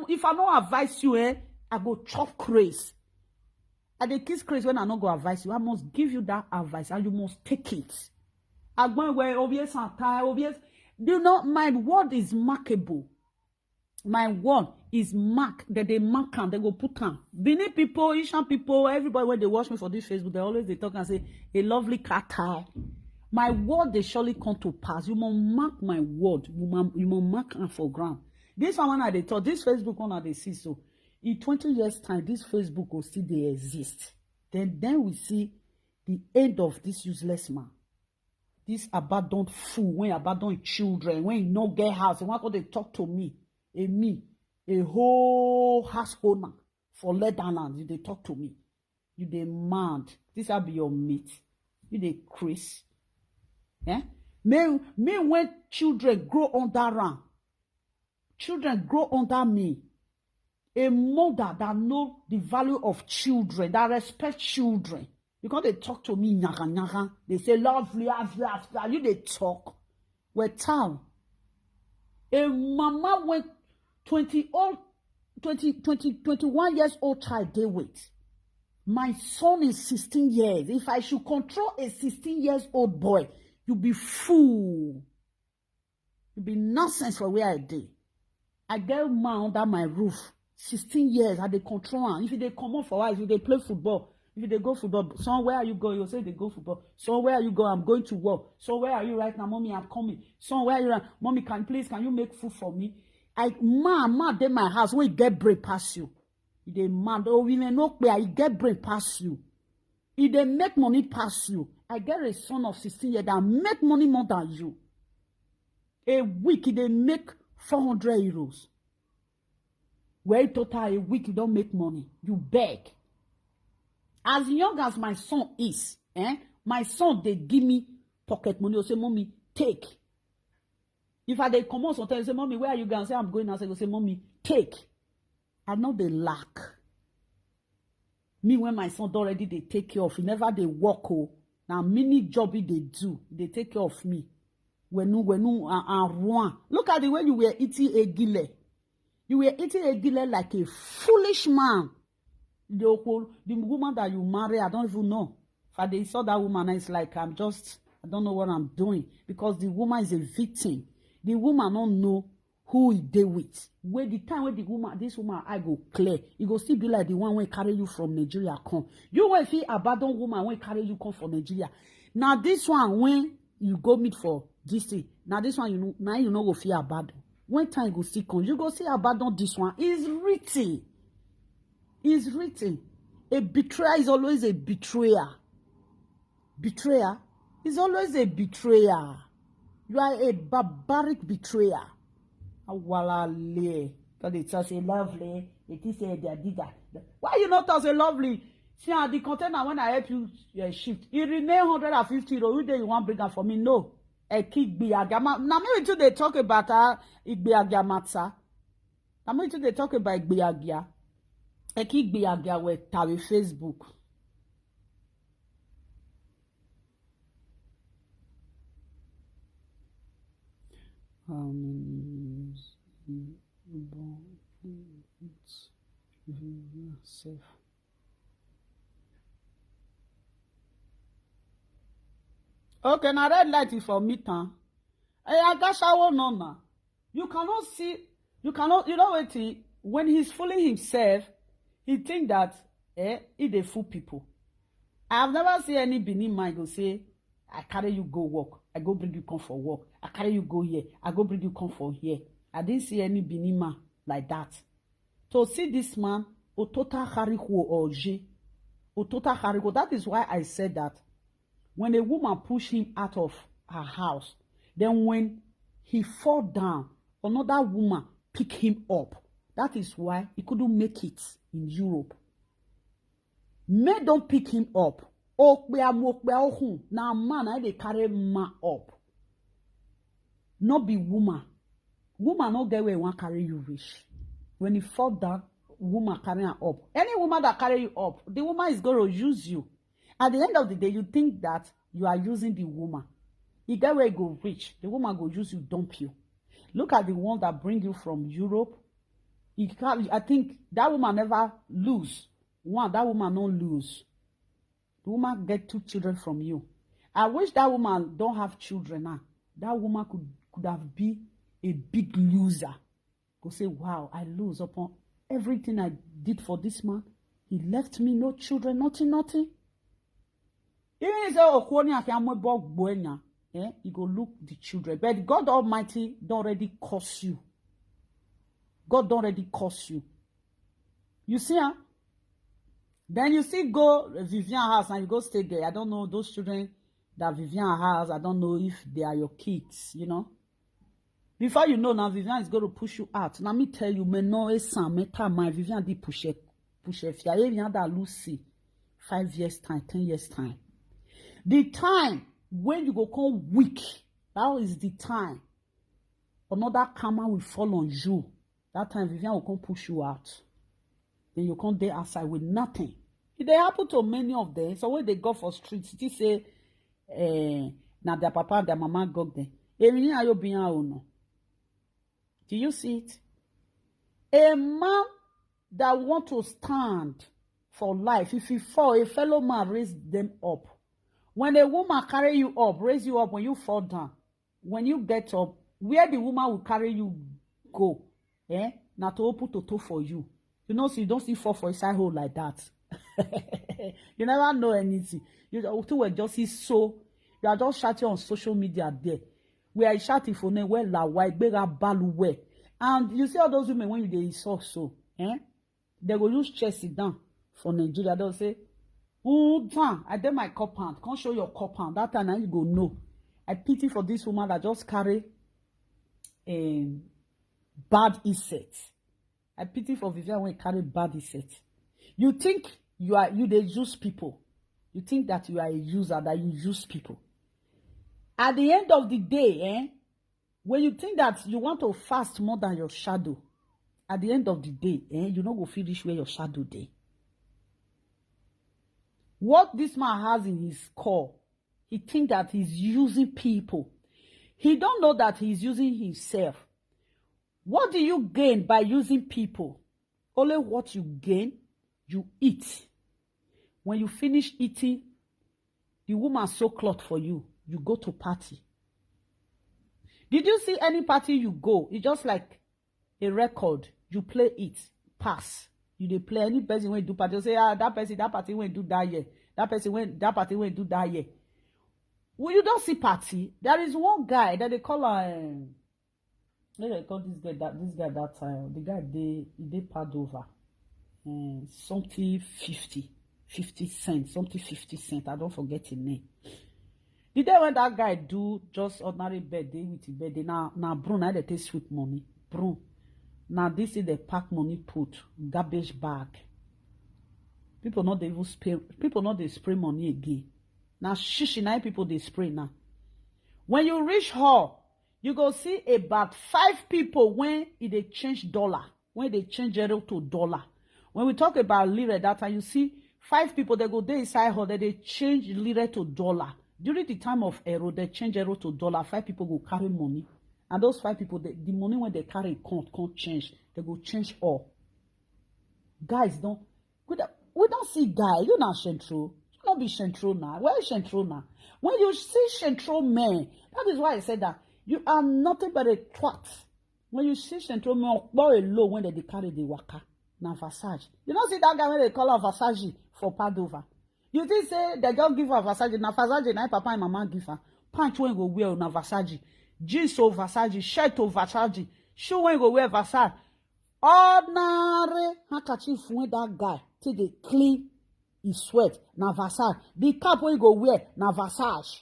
If I don't advise you, I go chop craze. I dey kiss craze when I not go advise you. I must give you that advice and you must take it. Do not, my word is markable. My word is mark that they mark and they go put on. Benin people, Asian people, everybody when they watch me for this Facebook, they talk and say, "A lovely cat tie." My word they surely come to pass. You must mark my word. You must mark and for ground. This one I they thought this Facebook one they see so. In 20 years time, this Facebook will still they exist. Then we see the end of this useless man. This abandoned fool, when abandoned children, when you no get house, and why they talk to me, a whole house owner for Leatherland, they talk to me. You demand. This will be your mate. You dey Chris. Me when children grow on that run, children grow under me. A mother that know the value of children, that respect children. Because they talk to me, they say, lovely, you they talk. Well, town. A mama went 21 years old child they wait. My son is 16 years. If I should control a 16 years old boy, you be fool. You be nonsense for where I did. I get a man under my roof. 16 years, I dey control am. If they come on for a while, if they play football, if they go football, son, where are you going? You say they go football. Son, where are you going? I'm going to work. Son, where are you right now? Mommy, I'm coming. Son, where are you? Mommy, can you make food for me? Man, dey my house, we get brain pass you. If they man, oh, women no pay, I get brain pass you. If they make money pass you, I get a son of 16 years that make money more than you. A week, they make 400 euros. Where total a week you don't make money, you beg. As young as my son is, my son they give me pocket money. Or say, mommy, take. If I they come out sometimes, say, mommy, where are you going? Say, I'm going. I say, mommy, take. I know they lack. Me when my son already they take care of. He never they work. Now mini job they do, they take care of me. When look at the way you were eating a gile. You were eating a gile like a foolish man. The woman that you marry, I don't even know. If I saw that woman, it's like I don't know what I'm doing. Because the woman is a victim. The woman don't know who he deal with. When the time when this woman I go clear, it go still be like the one when carry you from Nigeria come. You will feel abandoned woman when carry you come from Nigeria. Now this one when you go meet for this thing, now this one you know go feel abandoned. When time go still come, you go see abandon this one. It's written. It's written. A betrayer is always a betrayer. Betrayer is always a betrayer. You are a barbaric betrayer. Wahala. Because it says a lovely. It is a dida. Why you not as a lovely? See, the container when I help you shift, it remain 150 euros. You day you want bring her for me? No. Now maybe too they talk about Igbeagia matza. Now maybe too they talk about Igbeagia. Igbeagia with Tawi Facebook. How many safe? Okay, now red light is for me, huh? I got shower now. You cannot see, you know what when he's fooling himself, he think that, he dey fool people. I have never seen any Benin man go say, I carry you go work, I go bring you come for work, I carry you go here, I go bring you come for here. I didn't see any Benin man like that. To see this man, Otota Hariko Oje, Otota Hariko, that is why I said that. When a woman pushed him out of her house, then when he fall down, another woman pick him up. That is why he couldn't make it in Europe. Men don't pick him up. Now man, they carry man up. Not be woman. Woman no get where you want carry you rich. When you fall down, woman carry her up. Any woman that carry you up, the woman is going to use you. At the end of the day, you think that you are using the woman. You get where you go rich, the woman go use you, dump you. Look at the one that bring you from Europe. I think that woman never lose. That woman don't lose. The woman get 2 children from you. I wish that woman don't have children now. That woman could have been a big loser. Go say, wow, I lose upon everything I did for this man. He left me no children, nothing. Even if you go look the children. But God Almighty don't already curse you. God don't already curse you. You see, huh? Then you still go Vivian house and you go stay there. I don't know those children that Vivian has. I don't know if they are your kids, you know. Before you know, now Vivian is going to push you out. Now me tell you, me no esan meta my Vivian di push fia. Vivian that Lucy 5 years time, 10 years time. The time when you go come weak, that is the time another karma will fall on you. That time Vivian will come push you out. Then you come there outside with nothing. It dey happen to many of them. So when they go for streets, they say, now their papa and their mama got them. Do you see it? A man that want to stand for life, if he fall, a fellow man raise them up. When a woman carry you up, raise you up, when you fall down, when you get up, where the woman will carry you go, now to open to for you. You know, so you don't see fall for inside hole like that. You never know anything. You were just see so. You are just shouting on social media there. We are shouting for them where la white bega balu where. And you see all those women when you dey insult so, they will use chest sit down for Nigeria. They'll say, I did my compound. Can't show your compound. That time now you go no. I pity for this woman that just carry bad assets. I pity for Vivian when you carry bad assets. You think they use people. You think that you are a user, that you use people. At the end of the day, when you think that you want to fast more than your shadow, at the end of the day, you not go finish where your shadow day. What this man has in his core, he think that he's using people. He don't know that he's using himself. What do you gain by using people? Only what you gain, you eat. When you finish eating, the woman sew cloth for you. You go to party. Did you see any party you go? It's just like a record. You play it, pass. You dey play any person when do party. You say, that party won't do that year. That party won't do that year. Well, you don't see party. There is one guy that they call they call this guy that time. The guy they pad over. Something 50 cents. Something 50 cents. I don't forget his name. The day when that guy do just ordinary birthday with his birthday, now Brun, I they take sweet money. Brun. Now this is the pack money put garbage bag. People not they even spray. People not they spray money again. Now shishi now people they spray now. When you reach hall, you go see about 5 people when they change dollar. When they change euro to dollar. When we talk about lira that time, you see 5 people they go there inside hall that they change lira to dollar. During the time of euro, they change euro to dollar. 5 people go carry money. And those 5 people, the money when they carry can't change. They go change all. Guys, we don't see guy. You not Shentro. You not be Shentro now. Where is Shentro now? When you see Shentro men, that is why I said that you are nothing but a twat. When you see Shentro men, boy low when they carry the waka. Now Versace. You don't see that guy when they call her Versace for Padova. You think say they just give her Versace. Now Versace, now papa and mama give her. Pants when go wear na Versace. Jeans to Versace. Shirt to Versace. Shoe when go wear Versace. Ordinary handkerchief when that guy till they clean his sweat na Versace. The cap when he go wear na Versace.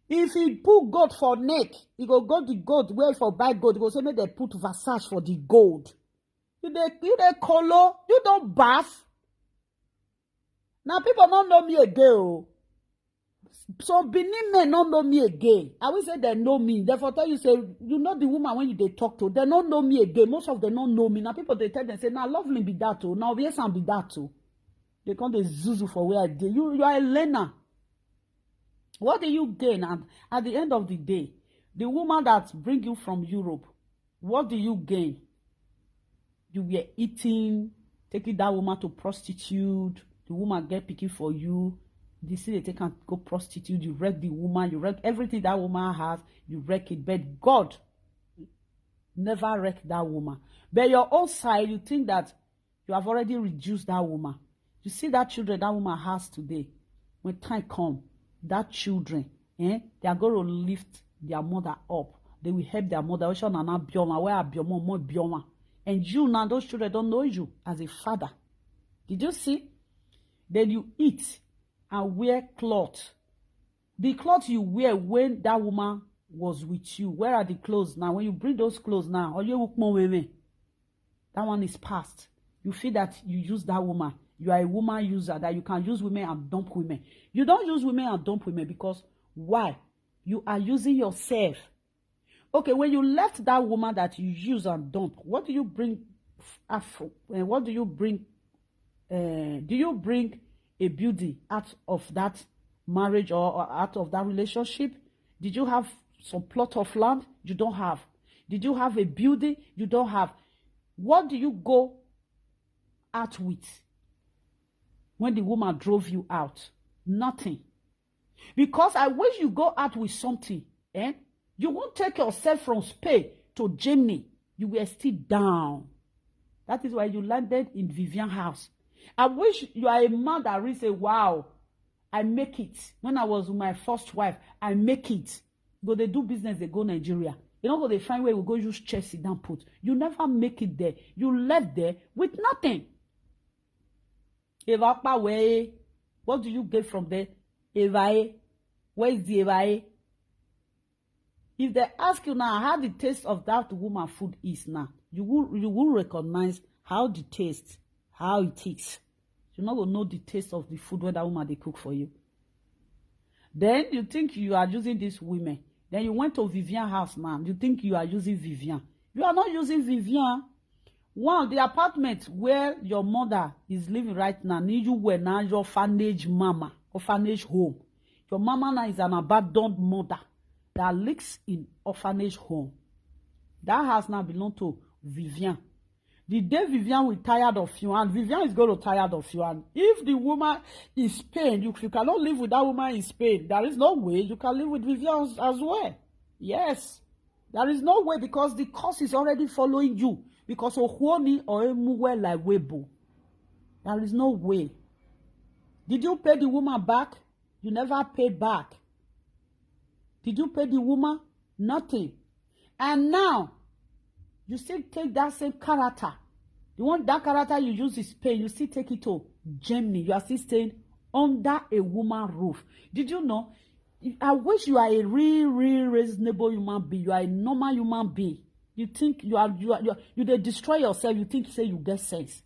If he put gold for neck, he go the gold where for buy gold. He go say make they put Versace for the gold. You dey color. You don't bath. Now people don't know me again. So Benin men don't know me again. I will say they know me. Therefore tell you say you know the woman when they talk to, they don't know me again. Most of them don't know me. Now people they tell them say now lovely be that too. Now yes and be that too. They come the zuzu for where I did. You are a learner. What do you gain? And at the end of the day, the woman that bring you from Europe, what do you gain? You were eating, taking that woman to prostitute. The woman get picky for you. They say they can go prostitute. You wreck the woman. You wreck everything that woman has. You wreck it. But God never wreck that woman. But your own side, you think that you have already reduced that woman. You see that children that woman has today. When time comes, that children, they are going to lift their mother up. They will help their mother. And you now, those children don't know you as a father. Did you see? Then you eat and wear cloth. The cloth you wear when that woman was with you. Where are the clothes now? When you bring those clothes now, or you look more women, that one is past. You feel that you use that woman. You are a woman user, that you can use women and dump women. You don't use women and dump women because why? You are using yourself. Okay, when you left that woman that you use and dump, what do you bring? What do you bring? Do you bring a beauty out of that marriage or out of that relationship? Did you have some plot of land? You don't have. Did you have a beauty? You don't have. What do you go out with when the woman drove you out? Nothing. Because I wish you go out with something. You won't take yourself from Spain to Germany. You were still down. That is why you landed in Vivian's house. I wish you are a man that really say, wow, I make it. When I was with my first wife, I make it. Go they do business, they go Nigeria. You know, go they find where we go use chest sit down put. You never make it there. You left there with nothing. Evapa way. What do you get from there? Evae. Where is the Evae? If they ask you now how the taste of that woman food is now, you will recognize how the taste, how it is. You're not gonna know the taste of the food when that woman they cook for you. Then you think you are using these women. Then you went to Vivian's house now. You think you are using Vivian. You are not using Vivian. One, the apartment where your mother is living right now, you were now your orphanage mama, orphanage home. Your mama now is an abandoned mother that lives in orphanage home. That house now belongs to Vivian. The day Vivian will tired of you, and Vivian is going to tired of you, and if the woman is Spain, you cannot live with that woman in Spain. There is no way you can live with Vivian as well. Yes. There is no way, because the curse is already following you. Because Ohuoni or Emuwe like Webo. There is no way. Did you pay the woman back? You never paid back. Did you pay the woman? Nothing. And now, you still take that same character. You want that character you use in Spain, you still take it to Germany. You are still staying under a woman roof. Did you know? I wish you are a real reasonable human being. You are a normal human being. You think you destroy yourself. You think you get sense.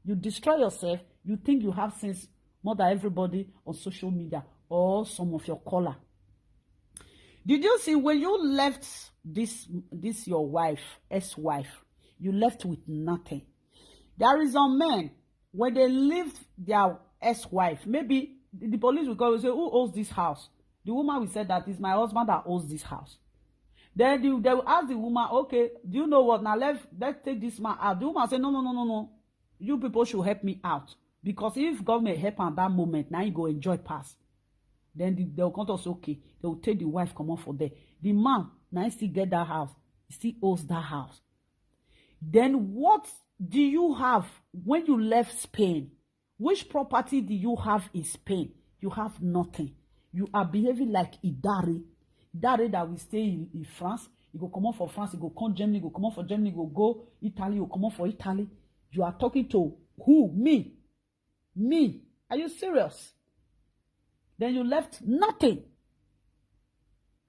You destroy yourself. You think you have sense more than everybody on social media or some of your color. Did you see when you left this your wife, ex-wife, you left with nothing? There is some men, when they leave their ex-wife, maybe the police will go and say, who owns this house? The woman will say that it's my husband that owns this house. Then they will ask the woman, okay, do you know what? Now let's take this man out. The woman say, no. You people should help me out. Because if government help at that moment, now you go enjoy pass. Then they will come to us, okay, they will take the wife come on for there. The man now still get that house. He still owns that house. Then what do you have when you left Spain? Which property do you have in Spain? You have nothing. You are behaving like Idari. Idari that will stay in France. You go come on for France. You go come Germany. You go come on for Germany. You go Italy. You come on for Italy. You are talking to who? Me. Me. Are you serious? Then you left nothing.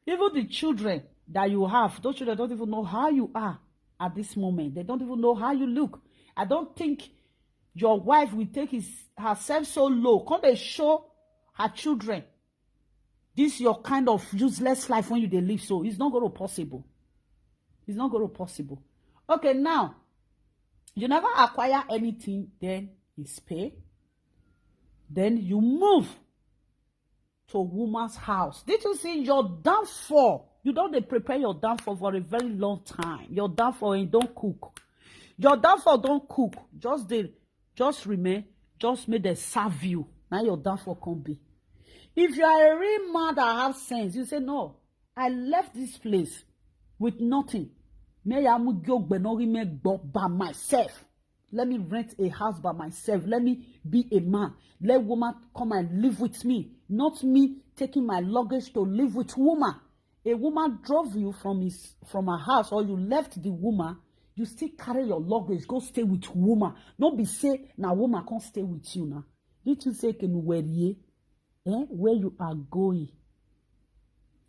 Even the children that you have, those children don't even know how you are at this moment. They don't even know how you look. I don't think your wife will take herself so low. Can't they show her children this your kind of useless life when they live? So it's not going to possible. It's not going to possible. Okay, now, you never acquire anything then in Spain. Then you move to a woman's house. Did you see your downfall? You don't prepare your downfall for a very long time. Your downfall ain't don't cook. Your downfall don't cook. Just remain. Just make them serve you. Now your downfall can't be. If you are a real man that have sense, you say, no, I left this place with nothing. May I go by myself. Let me rent a house by myself. Let me be a man. Let woman come and live with me. Not me taking my luggage to live with woman. A woman drove you from her house, or you left the woman. You still carry your luggage, go stay with woman. Don't be say, now woman can't stay with you now. Did you say, can where you are going?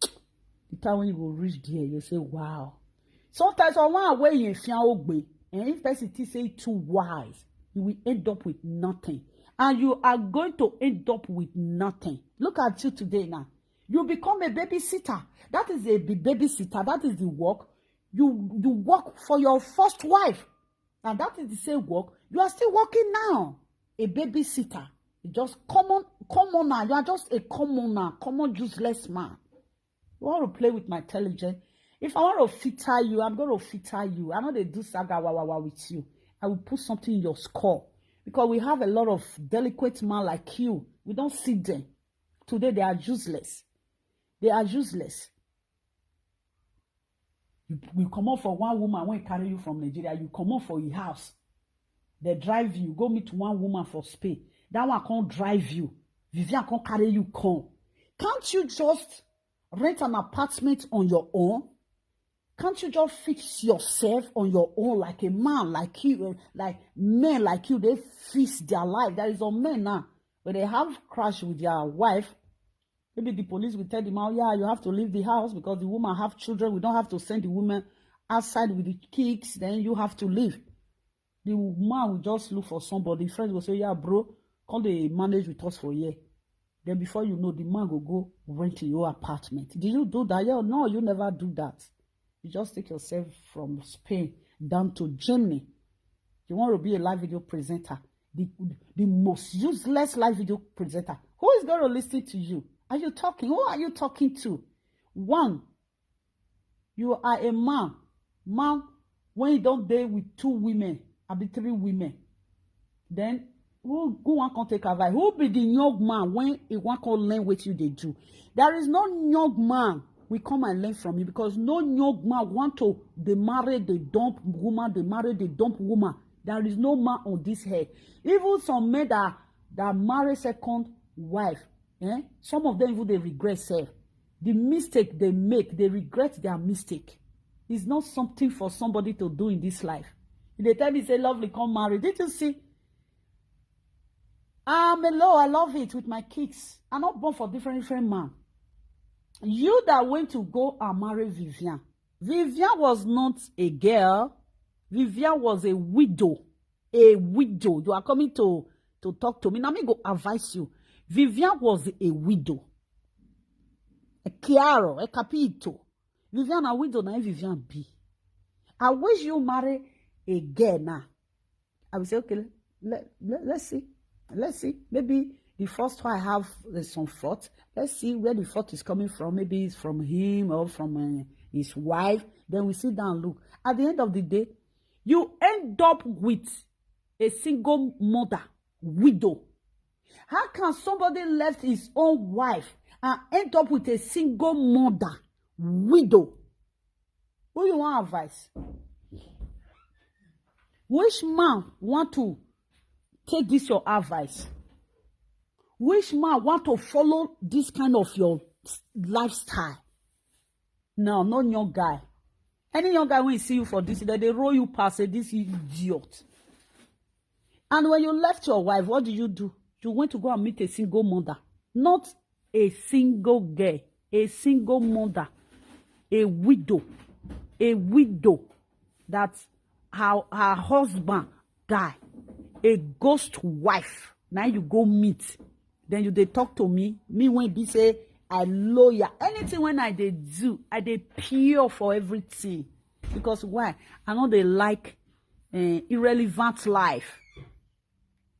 The time when you will reach there, you say, wow. Sometimes I want to wear you in. And if person say too wise, you will end up with nothing. And you are going to end up with nothing. Look at you today now. You become a babysitter. That is a babysitter. That is the work. You work for your first wife. And that is the same work. You are still working now. A babysitter. Just commoner. You are just a commoner. Common useless man. You want to play with my intelligence? If I want to fitter you, I'm going to fitter you. I'm not going to do saga wawawa with you. I will put something in your skull. Because we have a lot of delinquent men like you. We don't see them. Today they are useless. They are useless. You come out for one woman when carry you from Nigeria. You come out for your house. They drive you. Go meet one woman for Spain. That one can't drive you. Vivian can't carry you. Come. Can't you just rent an apartment on your own? Can't you just fix yourself on your own like a man like you, like men like you? They fix their life. There is some men now when they have crash with their wife. Maybe the police will tell them, oh yeah, you have to leave the house because the woman have children. We don't have to send the woman outside with the kids. Then you have to leave. The man will just look for somebody. Friends will say, yeah, bro, come they manage with us for a year. Then before you know, the man will go rent your apartment. Did you do that? Yeah, no, you never do that. You just take yourself from Spain down to Germany. You want to be a live video presenter. The most useless live video presenter. Who is going to listen to you? Are you talking? Who are you talking to? One, you are a man. Man, when you don't date with 2 women, I be 3 women. Then, who want to take advice? Who be the young man when he want to learn what you they do? There is no young man we come and learn from you because no young man want to they marry the dump woman, they marry the dump woman. There is no man on this head. Even some men that marry second wife, some of them even they regret self. The mistake they make, they regret their mistake. It's not something for somebody to do in this life. If they tell me, say, lovely, come marry. Did you see? Hello, I love it with my kids. I'm not born for different men. You that went to go and marry Vivian. Vivian was not a girl. Vivian was a widow. A widow. You are coming to talk to me. Now me go advise you. Vivian was a widow. A chiaro, a capito. Vivian a widow, now Vivian be. I wish you marry a girl now. I will say, okay, let's see. Let's see. Maybe the first one I have some fault. Let's see where the fault is coming from. Maybe it's from him or from his wife. Then we sit down and look. At the end of the day, you end up with a single mother, widow. How can somebody left his own wife and end up with a single mother, widow? Who you want advice? Which man want to take this your advice? Which man want to follow this kind of your lifestyle? No, not young guy. Any young guy when he see you for this, they roll you past, say, this idiot. And when you left your wife, what do? You went to go and meet a single mother. Not a single girl. A single mother. A widow. A widow. That her husband died. A ghost wife. Now you go meet. Then they talk to me. Me when they say, I lawyer. Anything when I they do, I they pure for everything. Because why? I know they like irrelevant life.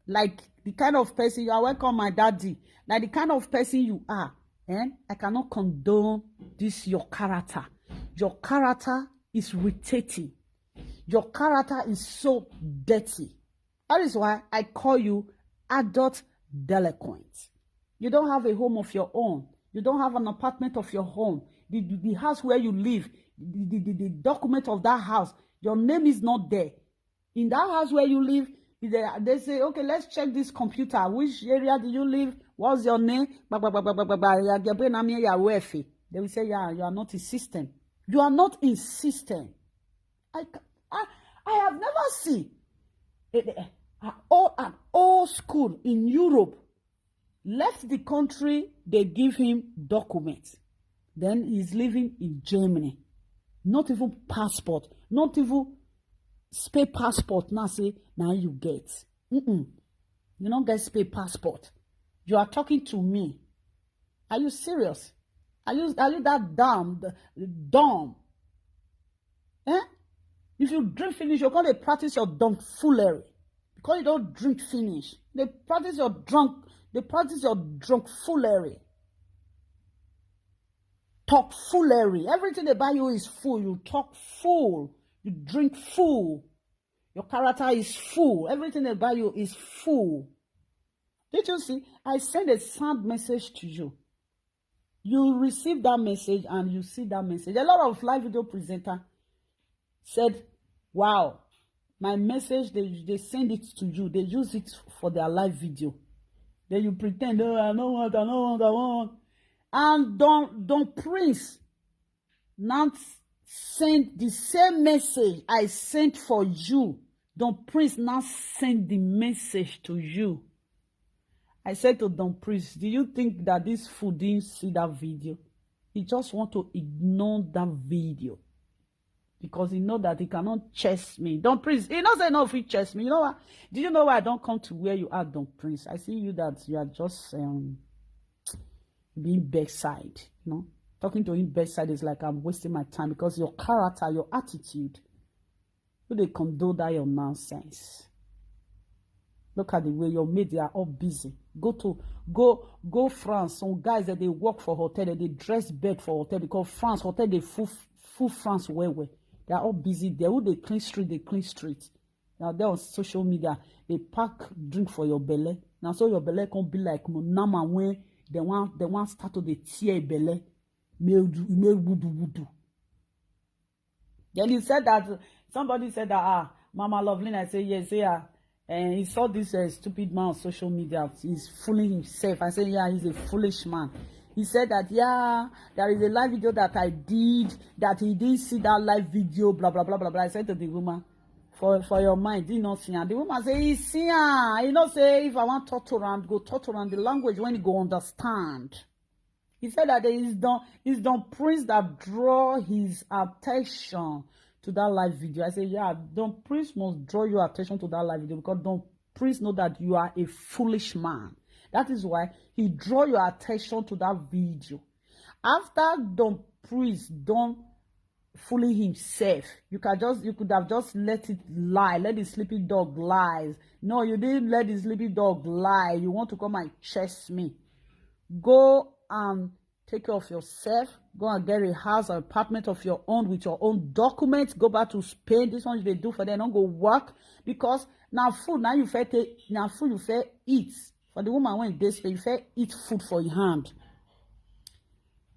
Like the kind of person you are, welcome my daddy. Like the kind of person you are. I cannot condone this your character. Your character is irritating. Your character is so dirty. That is why I call you adult delinquent. You don't have a home of your own. You don't have an apartment of your own. The house where you live, the document of that house, your name is not there. In that house where you live, they say, okay, let's check this computer. Which area do you live? What's your name? They will say, yeah, you are not in system. You are not in system. I have never seen an old school in Europe left the country, they give him documents. Then he's living in Germany. Not even passport. Not even spare passport. Now say, now you get. You don't get spare passport. You are talking to me. Are you serious? Are you that dumb? Eh? If you drink finish, you're going to practice your foolery. Because you don't drink finish. They practice your drunk foolery. Talk foolery. Everything they buy you is full. You talk full. You drink full. Your character is full. Everything they buy you is full. Did you see? I sent a sound message to you. You receive that message and you see that message. A lot of live video presenter said, wow, my message, they send it to you. They use it for their live video. Then you pretend, oh, I want. And Don Prince now send the same message I sent for you. Don Prince now send the message to you. I said to Don Prince, do you think that this fool didn't see that video? He just want to ignore that video. Because he know that he cannot chase me. Don Prince, he not say no if he chase me. You know what? Do you know why I don't come to where you are, Don Prince? I see you that you are just being bedside. You know? Talking to him bedside is like I'm wasting my time because your character, your attitude, they condone that your nonsense. Look at the way your mates are all busy. Go France. Some guys that they work for hotel, that they dress bed for hotel because France hotel they full France well. They are all busy there. Who they clean street. Now they're on social media. They pack drink for your belly. Now so your belly can be like nama when they want start to the tear belly. Wudu. Then he said that somebody said that Mama Loveline. I say yes, yeah. And he saw this stupid man on social media. He's fooling himself. I said, yeah, he's a foolish man. He said that, yeah, there is a live video that I did, that he didn't see that live video, blah, blah, blah, blah, blah. I said to the woman, for your mind, did not see her. The woman said, he see her. He not say, if I want to talk around, go talk around the language when he go understand. He said that it's Don Prince that draw his attention to that live video. I say, yeah, Don Prince must draw your attention to that live video because Don Prince know that you are a foolish man. That is why he draw your attention to that video. After Don Prince done fooling himself, you could have just let it lie, let the sleeping dog lie. No, you didn't let the sleeping dog lie. You want to come and chase me. Go and take care of yourself. Go and get a house or apartment of your own with your own documents. Go back to Spain. This one they do for them. Don't go work because now food. Now you fair eat. For the woman when they Spain, you fair eat food for your hand.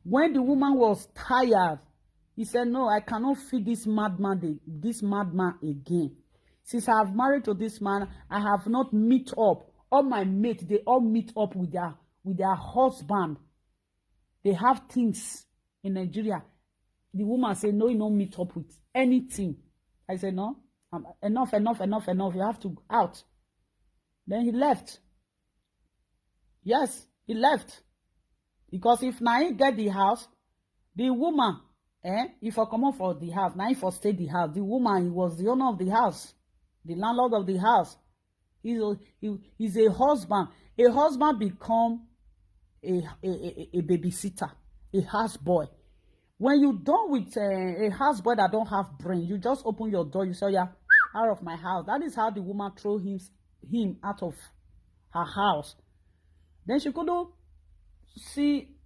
When the woman was tired, he said, "No, I cannot feed this madman again. Since I have married to this man, I have not meet up. All my mates, they all meet up with their husband. They have things in Nigeria." The woman said, no, you don't meet up with anything. I said, no, enough. You have to out. Then he left. Yes, he left. Because if now he get the house, the woman, if I come out for the house, now if I stay the house, the woman, he was the owner of the house, the landlord of the house. He's a husband. A husband become a babysitter, a houseboy. When you done with a houseboy that don't have brain, you just open your door, you say, yeah, out of my house. That is how the woman throw him out of her house. Then she couldn't see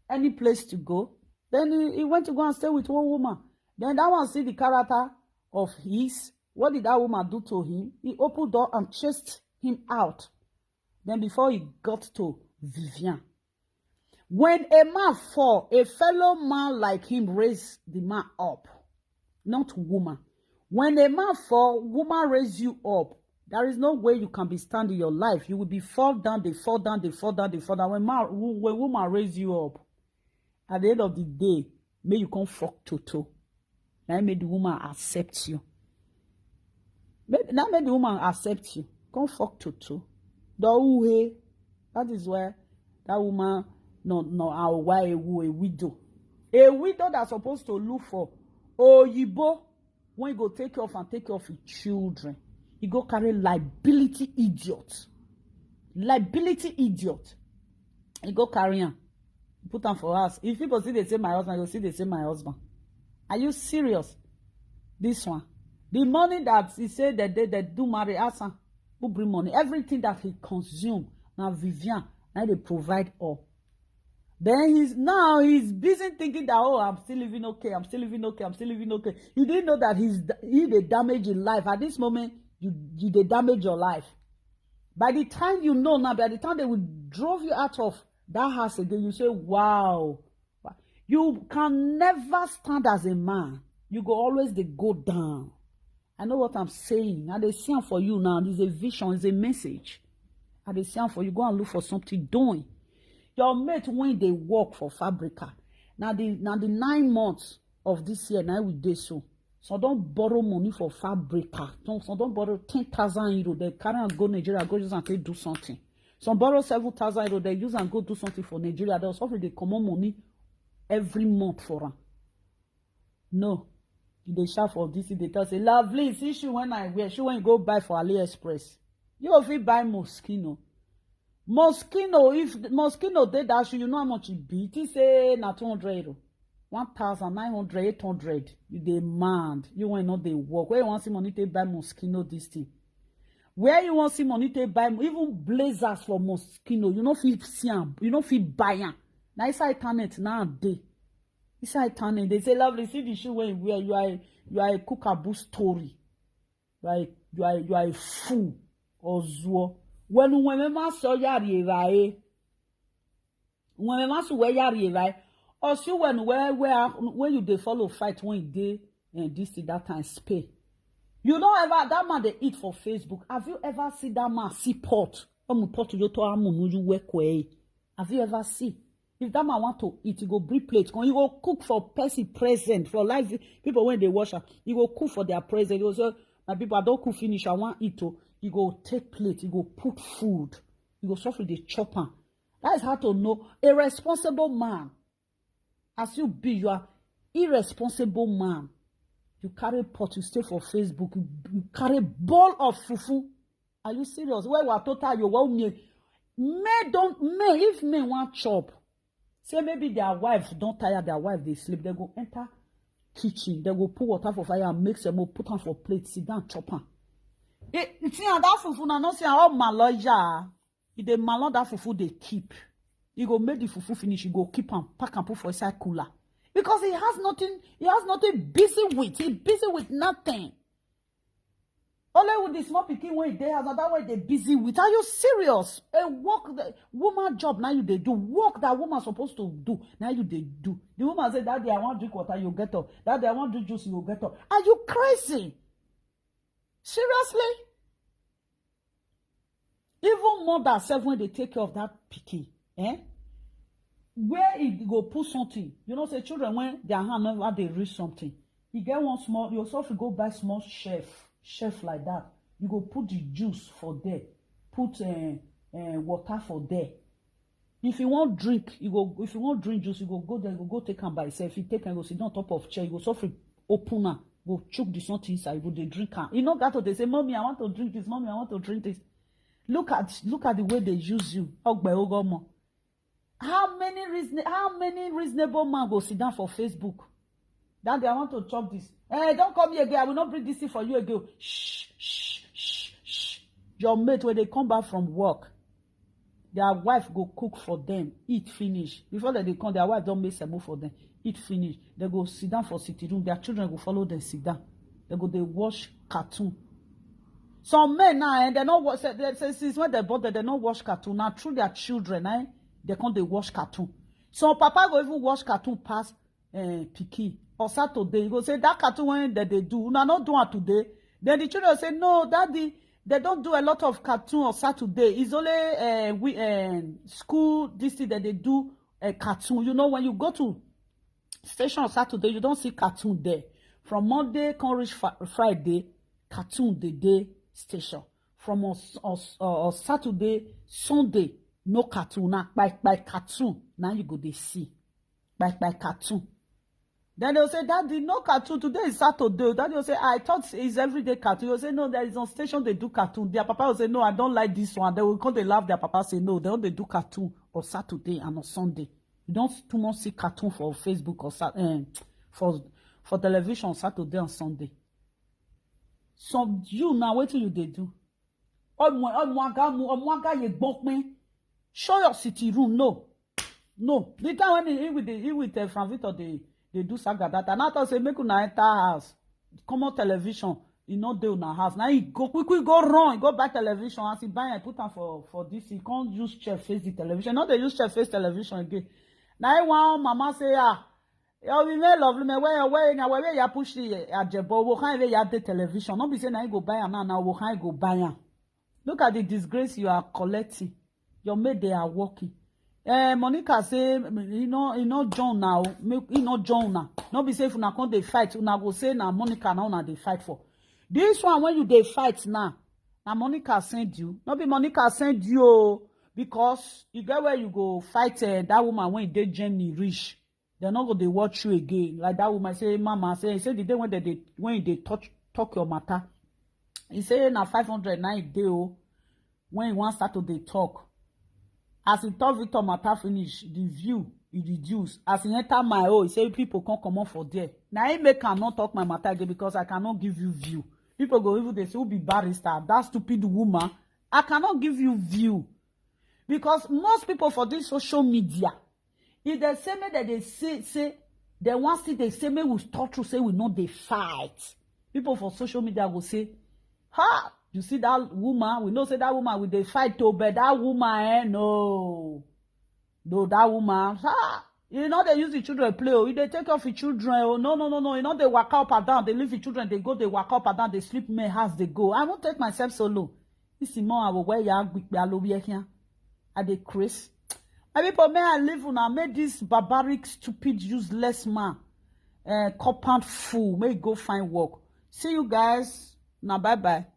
any place to go. Then he went to go and stay with one woman. Then that one see the character of his. What did that woman do to him? He opened the door and chased him out. Then before he got to Vivian. When a man fall, a fellow man like him raise the man up, not woman. When a man fall, woman raise you up. There is no way you can be standing your life. You will be fall down. When woman raise you up, at the end of the day, may you come fuck toto. Now may the woman accept you. Now may the woman accept you. Come fuck toto. That is where that woman our wife a widow. A widow that's supposed to look for Oyibo when you go take care of your children. You go carry liability idiot. You go carry him. put am for house. If people see they say my husband, you see they say my husband. Are you serious? This one, the money that he say that they do marry Asa, who bring money, everything that he consume now Vivian, now they provide all. Then he's busy thinking that, oh, I'm still living okay, I'm still living okay, I'm still living okay. You didn't know that he the damage in life. At this moment, you they damage your life. By the time you know now, by the time they will drove you out of that house again, you say, wow. You can never stand as a man. You go always they go down. I know what I'm saying. And they see them for you now. There's a vision, it's a message. And they see them for you. Go and look for something doing. Your mate when they work for Fabrica. Now the 9 months of this year, now we do so. So don't borrow money for Fabrica. Don't borrow 10,000 euro. They carry and go Nigeria, go use and take do something. Some borrow 7,000 euro. They use and go do something for Nigeria. They also they common money every month for them. No. They shout for this. They tell say, lovely, see she when I wear. She when go buy for AliExpress. You will fit buy Moschino. Moschino, if Moschino did that, you know how much it be. It say na 200 euro. 1,900, 800. You demand. You want not they work. Where you want see money to buy Moschino this thing? Where you want see money to buy even blazers for Moschino? You know fit see am. You know fit buy am. Now inside internet nowadays. Inside internet they say lovely. See the shoe when you wear. You are a cookaboo story. You are a fool or zuo. When ma so yari right. When ma so where yari right. Or see when you they follow fight when they and this that time spay. You don't ever that man they eat for Facebook. Have you ever seen that man see pot? Pot you to you work way. Have you ever seen? If that man want to eat, he go bring plate. He go cook for person present for life. People when they wash, he go cook for their present. He go say, my people, I don't cook finish. I want eat. He go take plate. He go put food. He go suffer the chopper. That is how to know a responsible man. As you be, you are irresponsible man. You carry pot. You stay for Facebook. You carry ball of fufu. Are you serious? Where we are total you want me? If men want chop. Say maybe their wives don't tire their wife, they sleep. They go enter kitchen. They go put water for fire and make some more, put on for plate, sit down, chop on. It's that fufu na no say all maloja. If they malon that fufu they keep. You go make the fufu finish, you go keep and pack and put for inside cooler. Because he has nothing busy with. He's busy with nothing. Only with the small pikin when they have another way they busy with. Are you serious? A work the woman job now you they do. Work that woman supposed to do. Now you they do. The woman said, Daddy, I want to drink water, you get up. Daddy, I want to drink juice, you get up. Are you crazy? Seriously? Even mother self when they take care of that pikin, where it go put something. You know, say children when their hand never they reach something. You get one small, you also go buy small shelf like that. You go put the juice for there, put water for there. If you want drink, if you want drink juice, you go there, you go take am by yourself. You take and go sit on top of chair, you go suffer open am, go choke the something inside, you go they drink am. You know that they say, Mommy, I want to drink this, Mommy, I want to drink this. Look at the way they use you. How many reasonable man go sit down for Facebook? Daddy, I want to chop this. Hey, don't come here again. I will not bring this thing for you again. Shh. Your mate, when they come back from work, their wife go cook for them, eat finish. Before they come, their wife don't make some for them, eat finish. They go sit down for sitting room. Their children go follow them sit down. They watch cartoon. Some men now, they don't watch. Since when they bought they don't watch cartoon. Now through their children, they watch cartoon. Some papa go even watch cartoon past Piki. Or Saturday, you go say that cartoon when they do, now not do it today. Then the children say, no, Daddy, they don't do a lot of cartoon on Saturday. It's only school this thing that they do a cartoon. You know, when you go to station on Saturday, you don't see cartoon there. From Monday, come reach Friday, cartoon the day station. From Saturday, Sunday, no cartoon. Now by cartoon, now you go they see by cartoon. Then they'll say, Daddy, no cartoon. Today is Saturday. Daddy will say, I thought it's everyday cartoon. You'll say, no, there is on station they do cartoon. Their papa will say, no, I don't like this one. They will come, they laugh. Their papa say, no, they only do cartoon on Saturday and on Sunday. You don't too much see cartoon for Facebook or for television Saturday and Sunday. Some you now wait till you they do. Show your city room. No. The time when he with Frank Victor they do saga that and I say make una enter house. Come on television. You know they in a house. Now he go quickly go run. He go buy television as he buy and put on for this. He can't use chair face the television. Not they use chair face television again. Now one mama say you be very lovely me where you push the Ajebor wo can you the television. Not be say now you go buy am now wo can you go buy am. Look at the disgrace you are collecting. Your maid they are working. Monica say you know John now. You know John now. Not be say if una come dey fight, una go say na Monica now una dey fight for. This one when you dey fight now, na Monica send you. Not be Monica send you because you get where you go fight that woman when you dey Germany reach. They're not going to watch you again. Like that woman say, Mama say the day when they talk your matter. He say na 500 na day when he want start to dey talk. As he talk Victor matter finish, the view he reduce. As he enter my he say people can't come on for there. Now he make cannot talk my matter again because I cannot give you view. People go even they say who be barrister, that stupid woman. I cannot give you view because most people for this social media. If they say me that they say they want to see they say me we start to say we know they fight. People for social media will say, ha, you see that woman, we know say that woman with they fight too, but that woman, no, that woman, ha, you know they use the children play, if they take off the children, no, you know they walk up and down, they leave the children, they go, they walk up and down, they sleep in my house, they go. I won't take myself solo. This is more I will wear ya here. Are they crazy? People may I live on made this barbaric, stupid, useless man compound fool. May go find work. See you guys. Now bye bye.